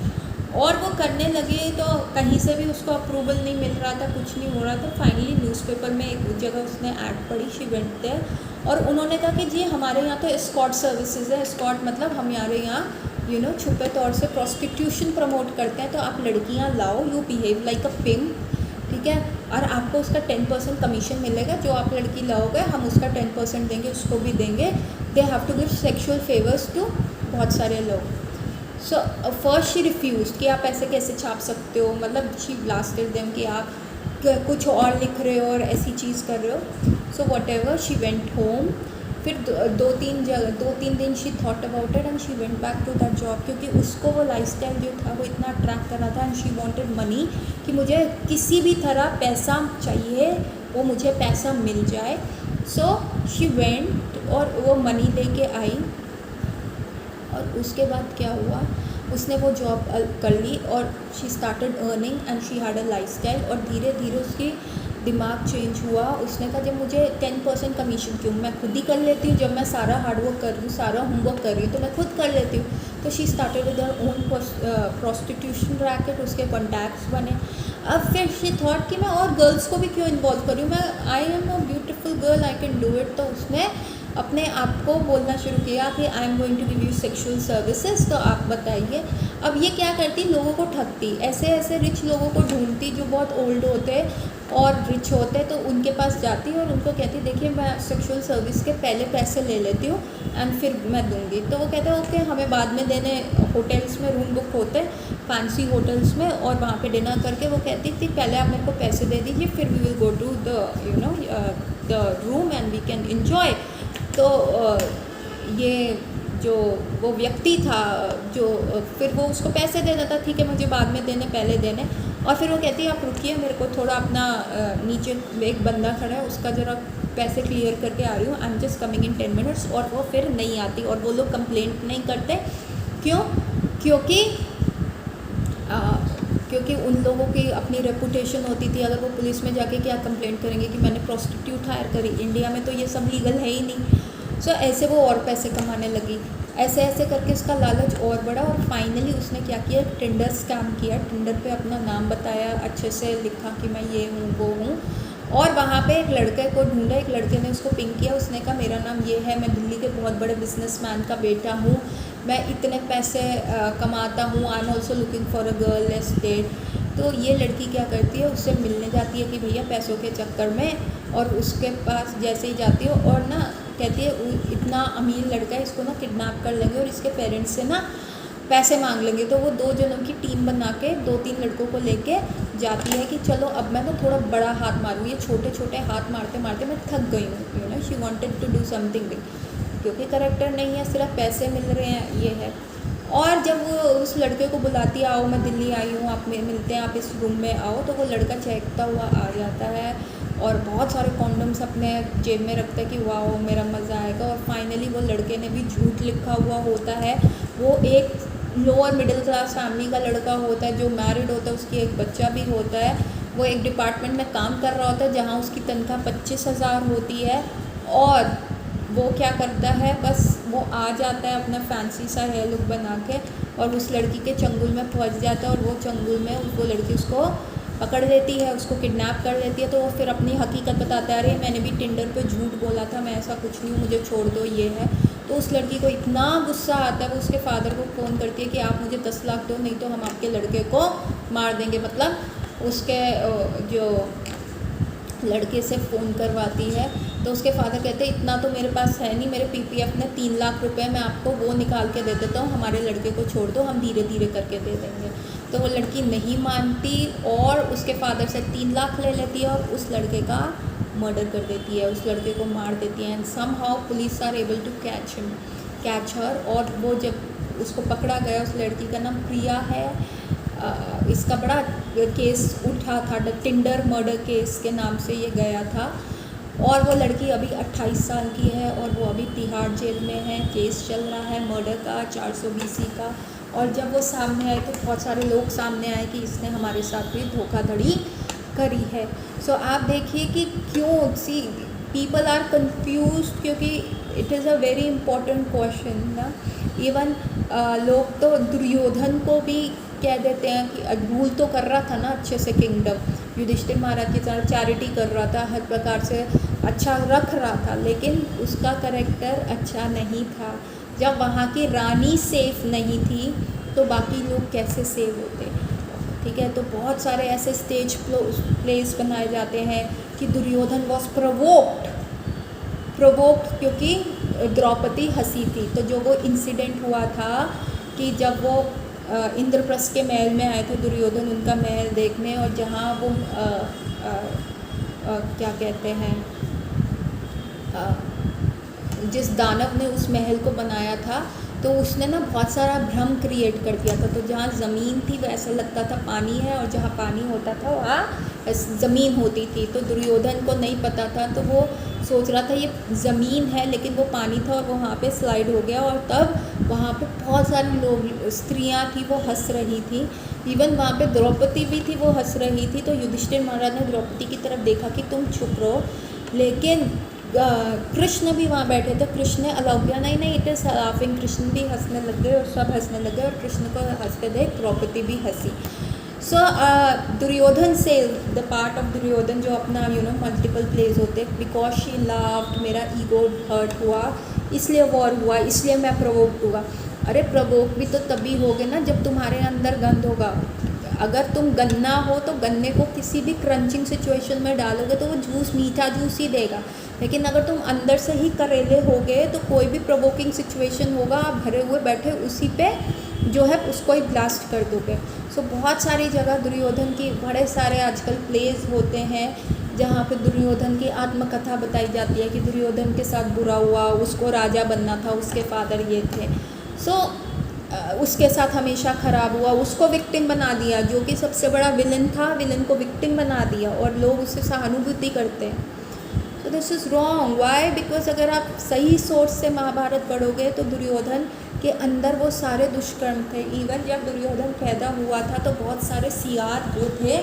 और वो करने लगे तो कहीं से भी उसको अप्रूवल नहीं मिल रहा था, कुछ नहीं हो रहा था। फाइनली न्यूज़पेपर में एक जगह उसने ऐड पढ़ी, शी वेंट देयर, और उन्होंने कहा कि जी हमारे यहाँ तो एस्कॉर्ट सर्विसेज है, एस्कॉर्ट मतलब हमारे यहाँ छुपे तौर से प्रोस्टिट्यूशन प्रमोट करते हैं, तो आप लड़कियाँ लाओ, you behave like a pink, ठीक है, और आपको उसका 10% कमीशन मिलेगा, जो आप लड़की लाओगे हम उसका 10% देंगे, उसको भी देंगे। They have to give sexual favours to बहुत सारे लोग। सो फर्स्ट शी रिफ्यूज़ कि आप ऐसे कैसे छाप सकते हो, मतलब शी ब्लास्टेड देम कि आप कुछ और लिख रहे हो और ऐसी चीज़ कर रहे हो। So whatever, she went home, फिर 2-3 दिन she thought about it and she went back to that job, क्योंकि उसको वो लाइफस्टाइल जो था वो इतना अट्रैक्ट कर रहा था, एंड शी वांटेड मनी, कि मुझे किसी भी तरह पैसा चाहिए, वो मुझे पैसा मिल जाए। सो शी वेंट और वो मनी लेके आई, और उसके बाद क्या हुआ, उसने वो जॉब कर ली और she started earning and she had a lifestyle, और धीरे धीरे उसकी दिमाग चेंज हुआ। उसने कहा जब मुझे 10% कमीशन क्यों, मैं खुद ही कर लेती हूँ, जब मैं सारा हार्डवर्क कर रही हूँ, सारा होमवर्क कर रही हूँ, तो मैं खुद कर लेती हूँ। तो she started with her own prostitution racket, उसके कॉन्टैक्ट्स बने। अब फिर शी थॉट कि मैं और गर्ल्स को भी क्यों इन्वॉल्व करूँ, मैं I am a beautiful girl, I can do it. तो उसने अपने आप को बोलना शुरू किया कि I am going to give you sexual services, तो आप बताइए। अब ये क्या करती, लोगों को ठगती, ऐसे ऐसे रिच लोगों को ढूंढती जो बहुत ओल्ड होते और रिच होते, तो उनके पास जाती और उनको कहती देखिए मैं सेक्शुअल सर्विस के पहले पैसे ले लेती हूँ एंड फिर मैं दूंगी। तो वो कहते हैं ओके, हमें बाद में देने। होटल्स में रूम बुक होते फैंसी होटल्स में, और वहाँ पे डिनर करके वो कहती थी पहले आप मेरे को पैसे दे दीजिए, फिर we will go to the room and we can enjoy. तो ये जो वो व्यक्ति था जो फिर वो उसको पैसे दे देता, ठीक है मुझे बाद में देने, पहले देने, और फिर वो कहती है आप रुकिए, मेरे को थोड़ा अपना नीचे एक बंदा खड़ा है उसका ज़रा पैसे क्लियर करके आ रही हूँ, I am just coming in 10 minutes. और वो फिर नहीं आती और वो लोग कंप्लेंट नहीं करते। क्यों? क्योंकि क्योंकि उन लोगों की अपनी रेपुटेशन होती थी। अगर वो पुलिस में जाके क्या कंप्लेंट करेंगे कि मैंने प्रोस्टिट्यूट हायर करी। इंडिया में तो ये सब लीगल है ही नहीं। सो ऐसे वो और पैसे कमाने लगी। ऐसे ऐसे करके उसका लालच और बढ़ा और फाइनली उसने क्या किया, टिंडर स्कैम किया। टिंडर पे अपना नाम बताया, अच्छे से लिखा कि मैं ये हूँ वो हूँ, और वहाँ पे एक लड़के को ढूंढा। एक लड़के ने उसको पिंक किया। उसने कहा मेरा नाम ये है, मैं दिल्ली के बहुत बड़े बिजनेसमैन का बेटा हूँ, मैं इतने पैसे कमाता हूँ, I am also looking for a girl estate. तो ये लड़की क्या करती है, उससे मिलने जाती है कि भैया पैसों के चक्कर में, और उसके पास जैसे ही जाती है और ना कहती है इतना अमीर लड़का है, इसको ना किडनैप कर लेंगे और इसके पेरेंट्स से ना पैसे मांग लेंगे। तो वो 2 जनों की टीम बना के 2-3 लड़कों को लेके जाती है कि चलो अब मैं ना थोड़ा बड़ा हाथ मारूँ, ये छोटे छोटे हाथ मारते मारते मैं थक गई हूँ। You know she wanted to do something big, क्योंकि करेक्टर नहीं है, सिर्फ पैसे मिल रहे हैं, ये है। और जब वो उस लड़के को बुलाती है, आओ मैं दिल्ली आई हूँ, आप मिलते हैं, आप इस रूम में आओ, तो वो लड़का चहकता हुआ आ जाता है और बहुत सारे कॉन्डम्स अपने जेब में रखता है कि वाह मेरा मज़ा आएगा। और फाइनली वो लड़के ने भी झूठ लिखा हुआ होता है। वो एक लोअर मिडिल क्लास फैमिली का लड़का होता है जो मैरिड होता है, उसकी एक बच्चा भी होता है। वो एक डिपार्टमेंट में काम कर रहा होता है जहाँ उसकी तनख्वाह 25,000 होती है। और वो क्या करता है, बस वो आ जाता है अपना फैंसी सा हेयर लुक बना के और उस लड़की के चंगुल में फंस जाता है। और वो चंगुल में वो लड़की उसको पकड़ लेती है, उसको किडनैप कर लेती है। तो वो फिर अपनी हकीकत बताता है, अरे मैंने भी टिंडर पे झूठ बोला था, मैं ऐसा कुछ नहीं हूँ, मुझे छोड़ दो, ये है। तो उस लड़की को इतना गुस्सा आता है, वो उसके फादर को फ़ोन करती है कि आप मुझे 10 लाख दो, नहीं तो हम आपके लड़के को मार देंगे। मतलब उसके जो लड़के से फ़ोन करवाती है। तो उसके फादर कहते हैं इतना तो मेरे पास है नहीं, मेरे पीपीएफ में 3 लाख रुपए मैं आपको वो निकाल के दे देता हूँ, हमारे लड़के को छोड़ दो, हम धीरे धीरे करके दे देंगे। तो वो लड़की नहीं मानती और उसके फादर से 3 लाख ले लेती है और उस लड़के का मर्डर कर देती है, उस लड़के को मार देती है। And somehow police are able to catch her. और वो जब उसको पकड़ा गया, उस लड़की का नाम प्रिया है। इसका बड़ा केस उठा था, टिंडर मर्डर केस के नाम से ये गया था। और वो लड़की अभी 28 साल की है और वो अभी तिहाड़ जेल में है। केस चल रहा है मर्डर का, 420 का। और जब वो सामने आए तो बहुत सारे लोग सामने आए कि इसने हमारे साथ भी धोखाधड़ी करी है। सो आप देखिए कि क्यों सी पीपल आर कंफ्यूज, क्योंकि it is a very important question ना। इवन लोग तो दुर्योधन को भी कह देते हैं कि रूल तो कर रहा था ना अच्छे से किंगडम, युधिष्ठिर महाराज की तरह चैरिटी कर रहा था, हर प्रकार से अच्छा रख रहा था, लेकिन उसका करेक्टर अच्छा नहीं था। जब वहाँ की रानी सेफ नहीं थी तो बाकी लोग कैसे सेव होते? ठीक है, तो बहुत सारे ऐसे स्टेज प्लेस बनाए जाते हैं कि दुर्योधन वॉज प्रोवोक्ड क्योंकि द्रौपदी हंसी थी। तो जो वो इंसिडेंट हुआ था कि जब वो इंद्रप्रस्थ के महल में आए थे दुर्योधन, उनका महल देखने, और जहाँ वो क्या कहते हैं, जिस दानव ने उस महल को बनाया था तो उसने ना बहुत सारा भ्रम क्रिएट कर दिया था। तो जहाँ ज़मीन थी वो ऐसा लगता था पानी है, और जहाँ पानी होता था वहाँ ज़मीन होती थी। तो दुर्योधन को नहीं पता था, तो वो सोच रहा था ये ज़मीन है लेकिन वो पानी था, और वो वहाँ पे स्लाइड हो गया। और तब वहाँ पे बहुत सारी लोग, स्त्रियाँ थी, वो हंस रही थी। इवन वहाँ पे द्रौपदी भी थी, वो हंस रही थी। तो युधिष्ठिर महाराज ने द्रौपदी की तरफ देखा कि तुम चुप रहो, लेकिन कृष्ण भी वहाँ बैठे थे। कृष्ण ने अलाउ किया, नहीं नहीं इट इज़ लाफिंग। कृष्ण भी हंसने लग गए और सब हंसने लग गए, और कृष्ण को हंसते देख द्रौपदी भी हंसी। सो दुर्योधन से द पार्ट ऑफ दुर्योधन जो अपना मल्टीपल प्लेस होते, बिकॉज शी लाफ्ड, मेरा ईगो हर्ट हुआ, इसलिए वॉर हुआ, इसलिए मैं प्रवोक्ड हुआ। अरे प्रवोक भी तो तभी होगे ना जब तुम्हारे अंदर गंध होगा। अगर तुम गन्ना हो तो गन्ने को किसी भी क्रंचिंग सिचुएशन में डालोगे तो वो जूस मीठा जूस ही देगा, लेकिन अगर तुम अंदर से ही करेले होगे तो कोई भी प्रोवोकिंग सिचुएशन होगा, आप भरे हुए बैठे उसी पे जो है उसको ही ब्लास्ट कर दोगे। सो बहुत सारी जगह दुर्योधन की बड़े सारे आजकल प्लेस होते हैं जहाँ पे दुर्योधन की आत्मकथा बताई जाती है कि दुर्योधन के साथ बुरा हुआ, उसको राजा बनना था, उसके फादर ये थे। सो उसके साथ हमेशा ख़राब हुआ, उसको विक्टिम बना दिया, जो कि सबसे बड़ा विलन था, विलन को विक्टिम बना दिया और लोग उससे सहानुभूति करते हैं। तो this is wrong. Why? Because अगर आप सही सोच से महाभारत पढ़ोगे तो दुर्योधन के अंदर वो सारे दुष्कर्म थे। इवन जब दुर्योधन पैदा हुआ था तो बहुत सारे सियार जो थे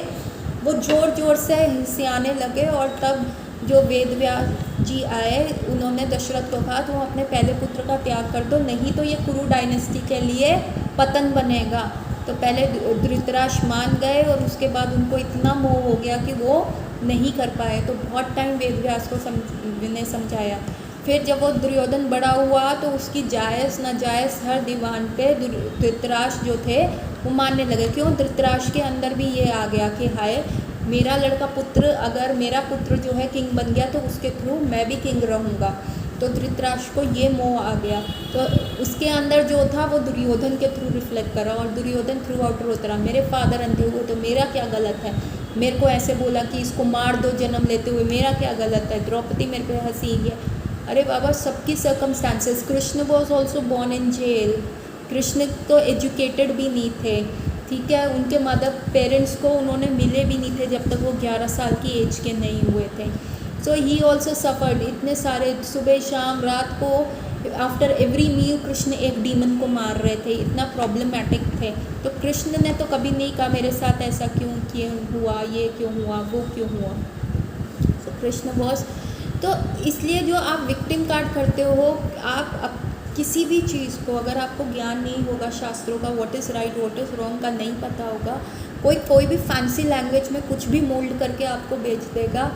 वो ज़ोर ज़ोर से हिंसियाने लगे, और तब जो वेदव्यास जी आए उन्होंने दशरथ को कहा तुम अपने पहले पुत्र का त्याग कर दो, नहीं तो ये कुरु डायनेस्टी के लिए पतन बनेगा। तो पहले धृतराष्ट्र मान गए और उसके बाद उनको इतना मोह हो गया कि वो नहीं कर पाए। तो बहुत टाइम वेदव्यास को ने समझाया। फिर जब वो दुर्योधन बड़ा हुआ तो उसकी जायज़ नाजायज़ हर दीवान पे धृतराष्ट्र जो थे वो मानने लगे। क्यों? धृतराष्ट्र के अंदर भी ये आ गया कि हाय मेरा लड़का पुत्र, अगर मेरा पुत्र जो है किंग बन गया तो उसके थ्रू मैं भी किंग रहूँगा। तो धृतराष्ट्र को ये मोह आ गया, तो उसके अंदर जो था वो दुर्योधन के थ्रू रिफ्लेक्ट करा, और दुर्योधन थ्रू आउट रोता रहा मेरे फादर अंधे हुए तो मेरा क्या गलत है, मेरे को ऐसे बोला कि इसको मार दो जन्म लेते हुए, मेरा क्या गलत है, द्रौपदी मेरे पे हंसी है। अरे बाबा, सबकी circumstances. Krishna was also born in jail. Krishna तो एजुकेटेड भी नहीं थे, ठीक है, उनके मदर पेरेंट्स को उन्होंने मिले भी नहीं थे जब तक वो 11 साल की एज के नहीं हुए थे। सो ही ऑल्सो सफ़र्ड। इतने सारे सुबह शाम रात को आफ्टर एवरी मील कृष्ण एक डीमन को मार रहे थे, इतना प्रॉब्लमेटिक थे। तो कृष्ण ने तो कभी नहीं कहा मेरे साथ ऐसा क्यों हुआ, ये क्यों हुआ, वो क्यों हुआ। सो कृष्ण वॉज, तो इसलिए जो आप विक्टिम कार्ड करते हो, आप किसी भी चीज़ को, अगर आपको ज्ञान नहीं होगा शास्त्रों का, what is right what is wrong का नहीं पता होगा, कोई भी फैंसी लैंग्वेज में कुछ भी मोल्ड करके आपको बेच देगा,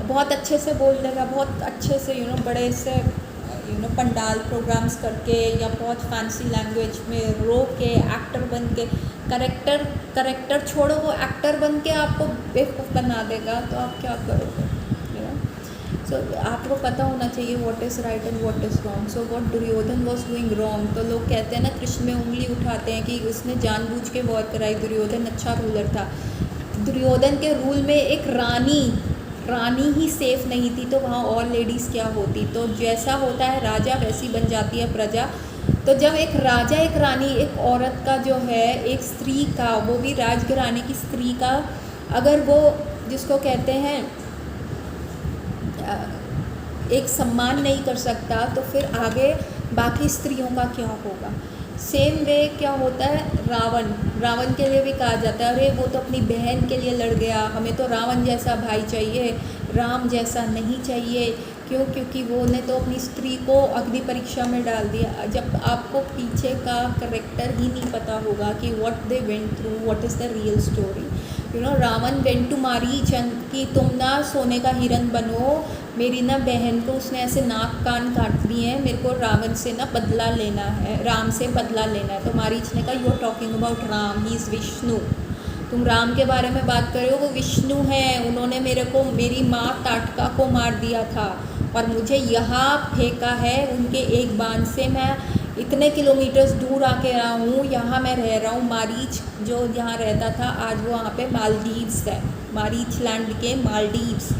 बहुत अच्छे से बोल देगा, बहुत अच्छे से बड़े से पंडाल प्रोग्राम्स करके या बहुत फैंसी लैंग्वेज में रो के एक्टर बन के, करेक्टर छोड़ो, वो एक्टर बन के आपको बेवकूफ़ बना देगा, तो आप क्या करोगे। सो आपको पता होना चाहिए what is right and what is wrong. So what Duryodhana was doing wrong. तो लोग कहते हैं ना, कृष्ण में उंगली उठाते हैं कि उसने जानबूझ के वॉर कराई, दुर्योधन अच्छा रूलर था। दुर्योधन के रूल में एक रानी ही सेफ नहीं थी, तो वहाँ और लेडीज़ क्या होती। तो जैसा होता है राजा वैसी बन जाती है प्रजा। तो जब एक राजा, एक रानी, एक औरत का जो है, एक स्त्री का, वो भी राजघराने की स्त्री का, अगर वो जिसको कहते हैं एक सम्मान नहीं कर सकता, तो फिर आगे बाकी स्त्रियों का क्या होगा। सेम वे क्या होता है रावण के लिए भी कहा जाता है, अरे वो तो अपनी बहन के लिए लड़ गया, हमें तो रावण जैसा भाई चाहिए, राम जैसा नहीं चाहिए। क्यों? क्योंकि वो ने तो अपनी स्त्री को अग्नि परीक्षा में डाल दिया। जब आपको पीछे का करेक्टर ही नहीं पता होगा कि what they went through, what is the real story. Ravana went to Maricha कि तुम ना सोने का हिरन बनो, मेरी ना बहन को उसने ऐसे नाक कान काट दिए हैं, मेरे को रावण से ना बदला लेना है, राम से बदला लेना है। तो मारीच ने कहा you are talking about Ram, he is Vishnu. तुम राम के बारे में बात कर रहे हो, वो विष्णु हैं, उन्होंने मेरी माँ ताटका को मार दिया था और मुझे यहाँ फेंका है उनके एक बाण से। मैं इतने किलोमीटर्स दूर आके रहा हूँ, यहाँ मैं रह रहा हूँ। मारीच जो यहाँ रहता था, आज वो वहाँ पे मालदीव्स है, मारीच लैंड के मालदीव्स।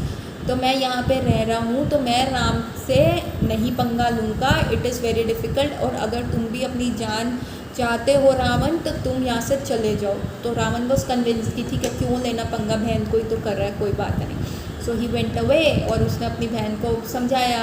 तो मैं यहाँ पे रह रहा हूँ, तो मैं राम से नहीं पंगा लूँगा, इट इज़ वेरी डिफ़िकल्ट। और अगर तुम भी अपनी जान चाहते हो रावण, तो तुम यहाँ से चले जाओ। तो रावण बस कन्विंस की, ठीक है क्यों लेना पंगा, बहन कोई तो कर रहा है, कोई बात नहीं। सो ही वेंट अवे, और उसने अपनी बहन को समझाया।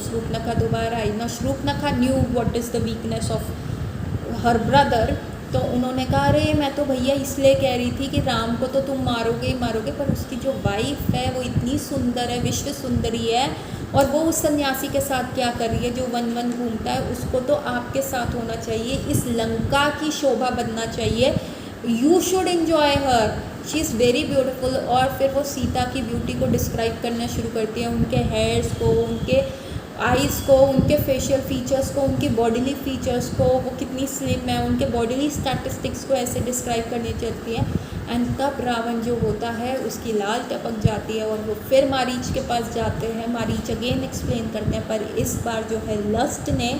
शूर्पणखा दोबारा आई ना, Shurpanakha knew what is the weakness of her brother. तो उन्होंने कहा अरे मैं तो भैया इसलिए कह रही थी कि राम को तो तुम मारोगे ही मारोगे, पर उसकी जो वाइफ है वो इतनी सुंदर है, विश्व सुंदरी है, और वो उस सन्यासी के साथ क्या कर रही है जो वन वन घूमता है, उसको तो आपके साथ होना चाहिए, इस लंका की शोभा बनना चाहिए, you should enjoy her, she is very beautiful. और फिर वो सीता की ब्यूटी को डिस्क्राइब करना शुरू करती है, उनके हेयर्स को, उनके आइज़ को, उनके फेशियल फीचर्स को, उनकी बॉडीली फीचर्स को, वो कितनी स्लिम है, उनके बॉडीली स्टैटिस्टिक्स को ऐसे डिस्क्राइब करनी चलती है। एंड तब रावण जो होता है उसकी लाल टपक जाती है, और वो फिर मारीच के पास जाते हैं। मारीच अगेन एक्सप्लेन करते हैं, पर इस बार जो है लस्ट ने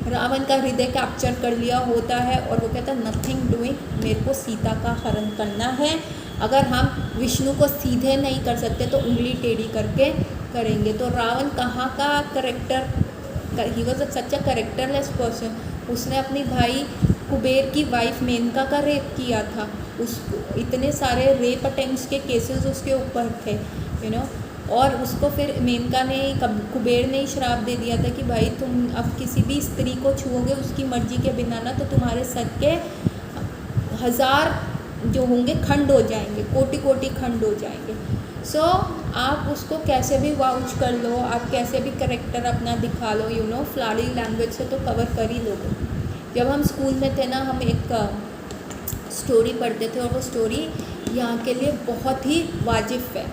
रावण का हृदय कैप्चर कर लिया होता है, और वो कहता है नथिंग डूइंग, मेरे को सीता का हरण करना है। अगर हम विष्णु को सीधे नहीं कर सकते तो उंगली टेढ़ी करके करेंगे। तो रावण कहाँ का character, he was such a characterless person. उसने अपनी भाई कुबेर की वाइफ मेनका का रेप किया था, उसको इतने सारे रेप अटेम्प्ट्स के केसेस उसके ऊपर थे, और उसको फिर मेनका ने कुबेर ने ही श्राप दे दिया था कि भाई तुम अब किसी भी स्त्री को छुओगे उसकी मर्जी के बिना ना, तो तुम्हारे सर के 1000 जो होंगे खंड हो जाएंगे, कोटि कोटि खंड हो जाएंगे। सो आप उसको कैसे भी वाउच कर लो, आप कैसे भी करेक्टर अपना दिखा लो, फ्लाडी लैंग्वेज से तो कवर कर ही लोगे। जब हम स्कूल में थे ना, हम एक स्टोरी पढ़ते थे और वो स्टोरी यहाँ के लिए बहुत ही वाजिब है।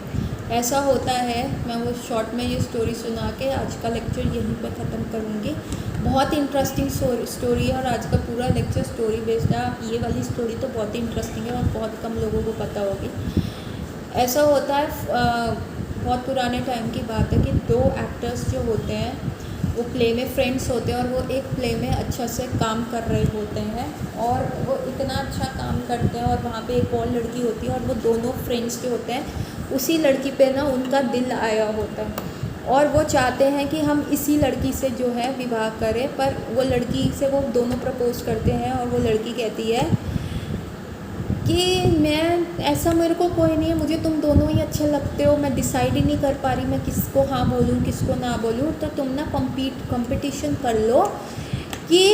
ऐसा होता है, मैं वो शॉर्ट में ये स्टोरी सुना के आज का लेक्चर यहीं पर ख़त्म करूँगी। बहुत इंटरेस्टिंग स्टोरी है और आज का पूरा लेक्चर स्टोरी बेस्ड है। ये वाली स्टोरी तो बहुत ही इंटरेस्टिंग है और बहुत कम लोगों को पता होगी। ऐसा होता है, बहुत पुराने टाइम की बात है कि 2 एक्टर्स जो होते हैं वो प्ले में फ्रेंड्स होते हैं और वो एक प्ले में अच्छा से काम कर रहे होते हैं और वो इतना अच्छा काम करते हैं और वहाँ पे एक और लड़की होती है और वो दोनों फ्रेंड्स जो होते हैं उसी लड़की पे ना उनका दिल आया होता है और वो चाहते हैं कि हम इसी लड़की से जो है विवाह करें, पर वो लड़की से वो दोनों प्रपोज करते हैं और वो लड़की कहती है कि मैं ऐसा, मेरे को कोई नहीं है, मुझे तुम दोनों ही अच्छे लगते हो, मैं डिसाइड ही नहीं कर पा रही मैं किसको हाँ बोलूँ किसको ना बोलूँ, तो तुम ना कंपटीशन कर लो कि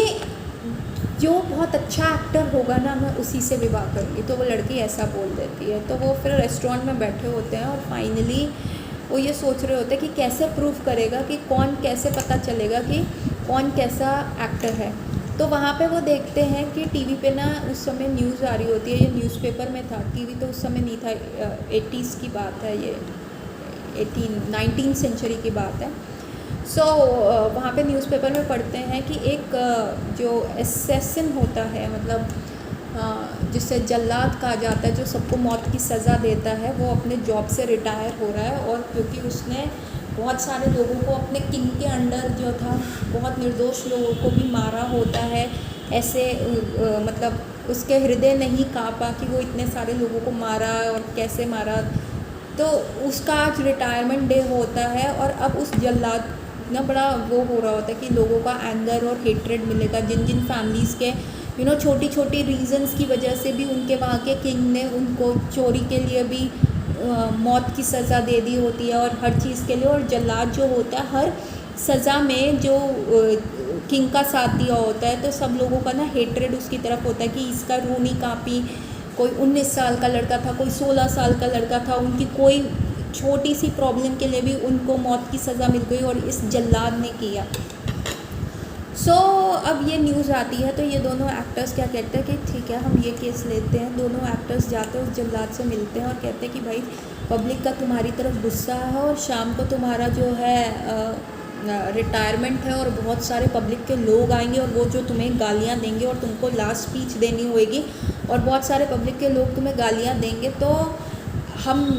जो बहुत अच्छा एक्टर होगा ना मैं उसी से विवाह करूँगी। तो वो लड़की ऐसा बोल देती है। तो वो फिर रेस्टोरेंट में बैठे होते हैं और फाइनली वो ये सोच रहे होते हैं कि कैसे प्रूव करेगा कि कौन, कैसे पता चलेगा कि कौन कैसा एक्टर है। तो वहाँ पे वो देखते हैं कि टीवी पे ना उस समय न्यूज़ आ रही होती है, ये न्यूज़पेपर में था, टीवी तो उस समय नहीं था, 80s की बात है, ये 19th सेंचुरी की बात है। सो वहाँ पे न्यूज़पेपर में पढ़ते हैं कि एक जो एसेसिन होता है, मतलब जिसे जल्लाद कहा जाता है, जो सबको मौत की सज़ा देता है, वो अपने जॉब से रिटायर हो रहा है और क्योंकि उसने बहुत सारे लोगों को अपने किंग के अंडर जो था बहुत निर्दोष लोगों को भी मारा होता है, ऐसे मतलब उसके हृदय नहीं काँपा कि वो इतने सारे लोगों को मारा और कैसे मारा। तो उसका आज रिटायरमेंट डे होता है और अब उस जल्लाद ना बड़ा वो हो रहा होता है कि लोगों का एंगर और हेट्रेड मिलेगा, जिन जिन फैमिलीज़ के छोटी छोटी रीजंस की वजह से भी उनके वहाँ के किंग ने उनको चोरी के लिए भी मौत की सज़ा दे दी होती है और हर चीज़ के लिए। और जल्लाद जो होता है हर सज़ा में जो किंग का साथ दिया होता है, तो सब लोगों का ना हेट्रेड उसकी तरफ होता है कि इसका रूह नहीं काँपी, कोई 19 साल का लड़का था, कोई 16 साल का लड़का था, उनकी कोई छोटी सी प्रॉब्लम के लिए भी उनको मौत की सज़ा मिल गई और इस जल्लाद ने किया। सो अब ये न्यूज़ आती है तो ये दोनों एक्टर्स क्या कहते हैं कि ठीक है हम ये केस लेते हैं। दोनों एक्टर्स जाते हैं उस जल्लाद से मिलते हैं और कहते हैं कि भाई पब्लिक का तुम्हारी तरफ गुस्सा है और शाम को तुम्हारा जो है रिटायरमेंट है और बहुत सारे पब्लिक के लोग आएंगे और वो जो तुम्हें गालियाँ देंगे और तुमको लास्ट स्पीच देनी होगी और बहुत सारे पब्लिक के लोग तुम्हें गालियाँ देंगे, तो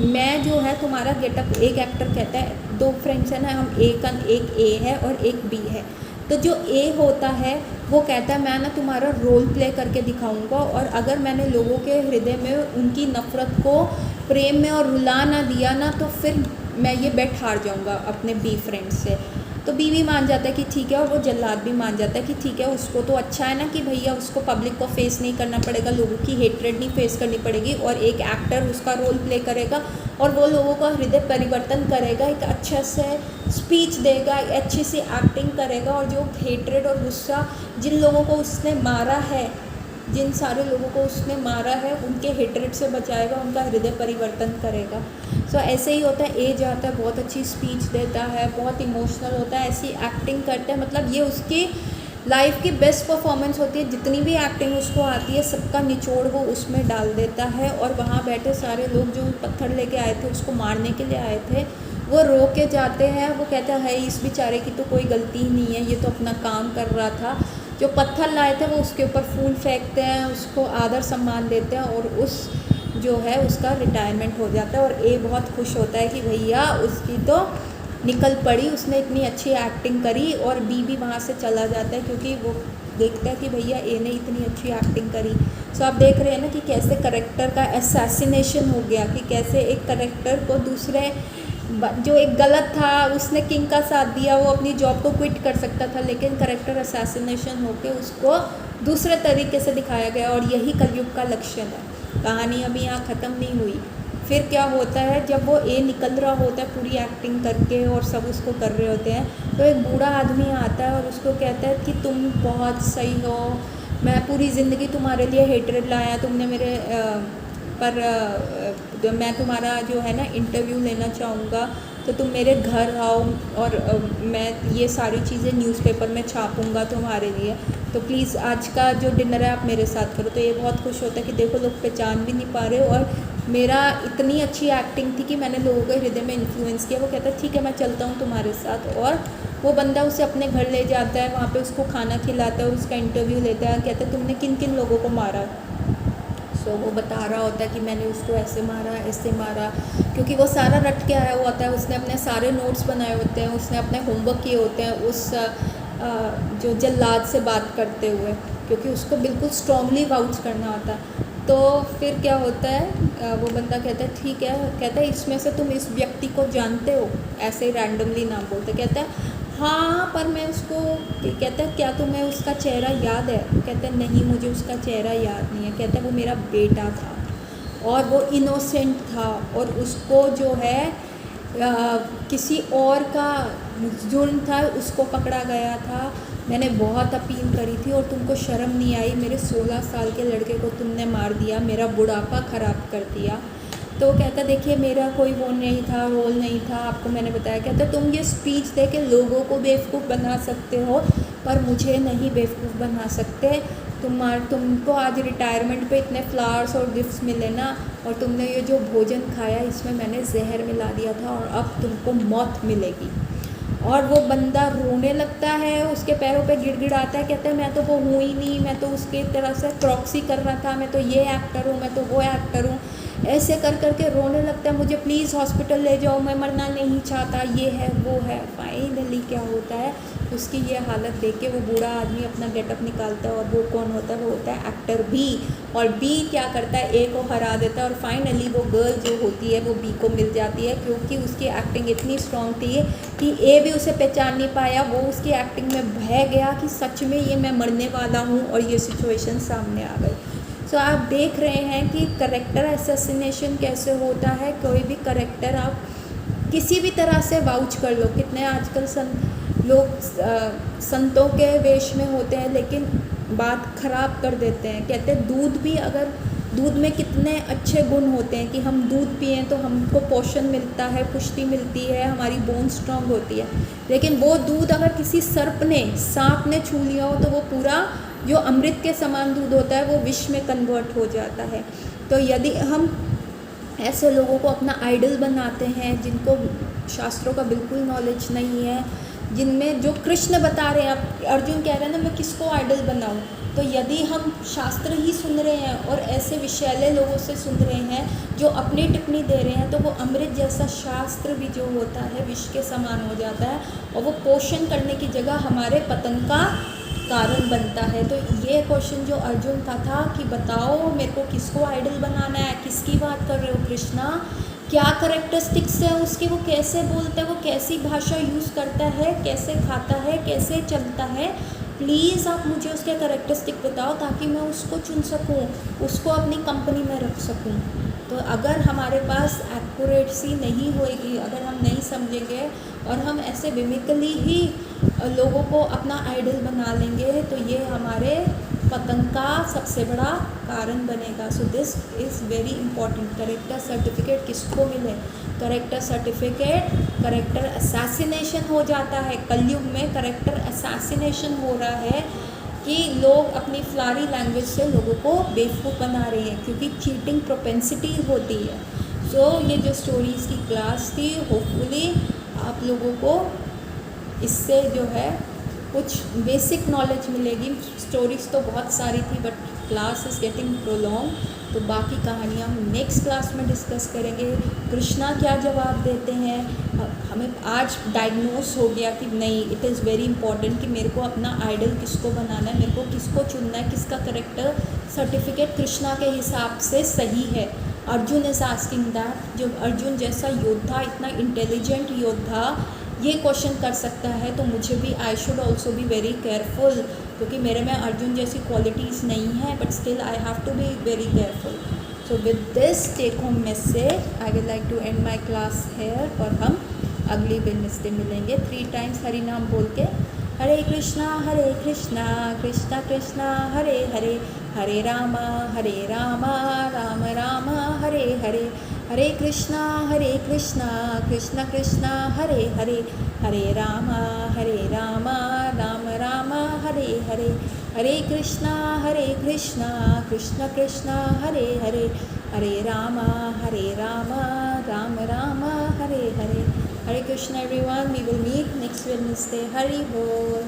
मैं जो है तुम्हारा गेटअप, एक एक्टर कहता है, 2 फ्रेंड्स हैं ना, हम एक ए है और एक बी है। तो जो ए होता है वो कहता है मैं ना तुम्हारा रोल प्ले करके दिखाऊंगा और अगर मैंने लोगों के हृदय में उनकी नफ़रत को प्रेम में और रुला ना दिया ना तो फिर मैं ये बेट हार जाऊंगा अपने बी फ्रेंड से। तो बी भी मान जाता है कि ठीक है और वो जल्लाद भी मान जाता है कि ठीक है, उसको तो अच्छा है ना कि भैया उसको पब्लिक को फेस नहीं करना पड़ेगा, लोगों की हेट्रेड नहीं फेस करनी पड़ेगी और एक एक्टर उसका रोल प्ले करेगा और वो लोगों का हृदय परिवर्तन करेगा, एक अच्छा से स्पीच देगा, अच्छी सी एक्टिंग करेगा और जो हेट्रेड और गुस्सा जिन लोगों को उसने मारा है, जिन सारे लोगों को उसने मारा है उनके हेट्रेड से बचाएगा, उनका हृदय परिवर्तन करेगा। सो ऐसे ही होता है, ए जाता है, बहुत अच्छी स्पीच देता है, बहुत इमोशनल होता है, ऐसी एक्टिंग करता है, मतलब ये उसकी लाइफ की बेस्ट परफॉर्मेंस होती है। जितनी भी एक्टिंग उसको आती है सबका निचोड़ वो उसमें डाल देता है और वहाँ बैठे सारे लोग जो पत्थर लेके आए थे उसको मारने के लिए आए थे वो रो के जाते हैं। वो कहते हैं इस बेचारे की तो कोई गलती ही नहीं है, ये तो अपना काम कर रहा था। जो पत्थर लाए थे वो उसके ऊपर फूल फेंकते हैं, उसको आदर सम्मान देते हैं और उस जो है उसका रिटायरमेंट हो जाता है और ए बहुत खुश होता है कि भैया उसकी तो निकल पड़ी, उसने इतनी अच्छी एक्टिंग करी। और बी भी वहाँ से चला जाता है क्योंकि वो देखता है कि भैया ए ने इतनी अच्छी एक्टिंग करी। सो आप देख रहे हैं ना कि कैसे करेक्टर का असैसिनेशन हो गया, कि कैसे एक करेक्टर को दूसरे जो एक गलत था उसने किंग का साथ दिया, वो अपनी जॉब को क्विट कर सकता था लेकिन करेक्टर असैसिनेशन होके उसको दूसरे तरीके से दिखाया गया और यही कलयुग का लक्षण है। कहानी अभी यहाँ ख़त्म नहीं हुई। फिर क्या होता है, जब वो ए निकल रहा होता है पूरी एक्टिंग करके और सब उसको कर रहे होते हैं, तो एक बूढ़ा आदमी आता है और उसको कहता है कि तुम बहुत सही हो, मैं पूरी ज़िंदगी तुम्हारे लिए हेटरेड लाया, तुमने मेरे मैं तुम्हारा जो है ना इंटरव्यू लेना चाहूँगा, तो तुम मेरे घर आओ और मैं ये सारी चीज़ें न्यूज़पेपर में छापूँगा तुम्हारे लिए, तो प्लीज़ आज का जो डिनर है आप मेरे साथ करो। तो ये बहुत खुश होता है कि देखो लोग पहचान भी नहीं पा रहे, और मेरा इतनी अच्छी एक्टिंग थी कि मैंने लोगों के हृदय में इन्फ्लुएंस किया। वो कहता है ठीक है मैं चलता हूँ तुम्हारे साथ, और वो बंदा उसे अपने घर ले जाता है, वहाँ पे उसको खाना खिलाता है, उसका इंटरव्यू लेता है, कहता है तुमने किन किन लोगों को मारा। सो वो बता रहा होता है कि मैंने उसको ऐसे मारा, ऐसे मारा, क्योंकि वो सारा रट के आया हुआ होता है, उसने अपने सारे नोट्स बनाए होते हैं, उसने अपने होमवर्क किए होते हैं उस जो जल्लाद से बात करते हुए, क्योंकि उसको बिल्कुल स्ट्रांगली वाउच करना होता है। तो फिर क्या होता है, वो बंदा कहता है ठीक है, कहता है इसमें से तुम इस व्यक्ति को जानते हो, ऐसे ही रैंडमली नाम बोलते, कहता है हाँ पर मैं उसको, कहता है क्या तुम्हें उसका चेहरा याद है, कहता है नहीं मुझे उसका चेहरा याद नहीं है, कहता है वो मेरा बेटा था और वो इनोसेंट था, और उसको जो है किसी और का जुर्म था, उसको पकड़ा गया था, मैंने बहुत अपील करी थी और तुमको शर्म नहीं आई, मेरे 16 साल के लड़के को तुमने मार दिया, मेरा बुढ़ापा ख़राब कर दिया। तो वो कहता देखिए मेरा कोई वो नहीं था, रोल नहीं था, आपको मैंने बताया। कहता तुम ये स्पीच दे के लोगों को बेवकूफ़ बना सकते हो पर मुझे नहीं बेवकूफ़ बना सकते। तुमको आज रिटायरमेंट पे इतने फ्लावर्स और गिफ्ट्स मिले ना, और तुमने ये जो भोजन खाया इसमें मैंने जहर मिला दिया था और अब तुमको मौत मिलेगी। और वो बंदा रोने लगता है, उसके पैरों पे गिड़गिड़ाता है, कहता है मैं तो वो हूँ ही नहीं, मैं तो उसकी तरह से प्रॉक्सी कर रहा था, मैं तो ये एक्टर हूँ, मैं तो वो एक्टर हूँ, ऐसे कर करके रोने लगता है, मुझे प्लीज़ हॉस्पिटल ले जाओ, मैं मरना नहीं चाहता, ये है वो है। फाइनली क्या होता है, उसकी ये हालत देख के वो बूढ़ा आदमी अपना गेटअप निकालता है, और वो कौन होता है, वो होता है एक्टर बी। और बी क्या करता है, ए को हरा देता है, और फाइनली वो गर्ल जो होती है वो बी को मिल जाती है, क्योंकि उसकी एक्टिंग इतनी स्ट्रॉन्ग थी कि ए भी उसे पहचान नहीं पाया। वो उसकी एक्टिंग में बह गया कि सच में ये मैं मरने वाला हूँ, और ये सिचुएशन सामने आ गई। सो आप देख रहे हैं कि करेक्टर असैसिनेशन कैसे होता है। कोई भी करेक्टर आप किसी भी तरह से वाउच कर लो, कितने आजकल लोग संतों के वेश में होते हैं लेकिन बात ख़राब कर देते हैं। कहते हैं दूध भी, अगर दूध में कितने अच्छे गुण होते हैं कि हम दूध पिएं तो हमको पोषण मिलता है, पुष्टि मिलती है, हमारी बोन स्ट्रांग होती है, लेकिन वो दूध अगर किसी सांप ने छू लिया हो तो वो पूरा जो अमृत के समान दूध होता है वो विष में कन्वर्ट हो जाता है। तो यदि हम ऐसे लोगों को अपना आइडल बनाते हैं जिनको शास्त्रों का बिल्कुल नॉलेज नहीं है, जिनमें जो कृष्ण बता रहे हैं, आप अर्जुन कह रहे हैं ना मैं किसको आइडल बनाऊं, तो यदि हम शास्त्र ही सुन रहे हैं और ऐसे विषैले लोगों से सुन रहे हैं जो अपनी टिप्पणी दे रहे हैं, तो वो अमृत जैसा शास्त्र भी जो होता है विष के समान हो जाता है, और वो पोषण करने की जगह हमारे पतन का कारण बनता है। तो ये क्वेश्चन जो अर्जुन का था कि बताओ मेरे को किसको आइडल बनाना है, किसकी बात कर रहे हो कृष्णा, क्या करेक्टरिस्टिक्स है उसके, वो कैसे बोलता है, वो कैसी भाषा यूज़ करता है, कैसे खाता है, कैसे चलता है, प्लीज़ आप मुझे उसके करेक्टरिस्टिक बताओ ताकि मैं उसको चुन सकूं, उसको अपनी कंपनी में रख सकूं। तो अगर हमारे पास एक्यूरेसी नहीं होएगी, अगर हम नहीं समझेंगे और हम ऐसे विमिकली ही लोगों को अपना आइडल बना लेंगे, तो ये हमारे पतन का सबसे बड़ा कारण बनेगा। So this is very important. Character certificate किसको मिले, करेक्टर सर्टिफिकेट, करेक्टर असैसिनेशन हो जाता है कलयुग में। करेक्टर असैसिनेशन हो रहा है कि लोग अपनी फ्लारी लैंग्वेज से लोगों को बेवकूफ़ बना रहे हैं, क्योंकि चीटिंग प्रोपेंसिटी होती है। सो ये जो स्टोरीज़ की क्लास थी, होपफुली आप लोगों को इससे जो है कुछ बेसिक नॉलेज मिलेगी। स्टोरीज़ तो बहुत सारी थी but class is getting prolong, तो बाकी कहानियाँ हम नेक्स्ट क्लास में डिस्कस करेंगे। कृष्णा क्या जवाब देते हैं, हमें आज डायग्नोस हो गया कि नहीं, इट इज़ वेरी इंपॉर्टेंट कि मेरे को अपना आइडल किसको बनाना है, मेरे को किसको चुनना है, किसका करेक्टर सर्टिफिकेट कृष्णा के हिसाब से सही है। अर्जुन इज़ आस्किंग दैट, जो अर्जुन जैसा योद्धा, इतना इंटेलिजेंट योद्धा ये क्वेश्चन कर सकता है, तो मुझे भी I should also be very careful क्योंकि मेरे में अर्जुन जैसी क्वालिटीज़ नहीं है, but still I have to be very careful. So with this take home message I will like to end my class here, और हम अगली वेडनेसडे मिलेंगे 3 टाइम्स हरि नाम बोल के. हरे कृष्णा कृष्णा कृष्णा हरे हरे, हरे रामा राम राम हरे हरे, हरे कृष्णा कृष्णा कृष्णा हरे हरे, हरे रामा राम राम हरे हरे, हरे कृष्णा कृष्णा कृष्णा हरे हरे, हरे Rama Ram Ram Hare Hare. Hare Krishna everyone, we will meet next Wednesday. Hari Bol.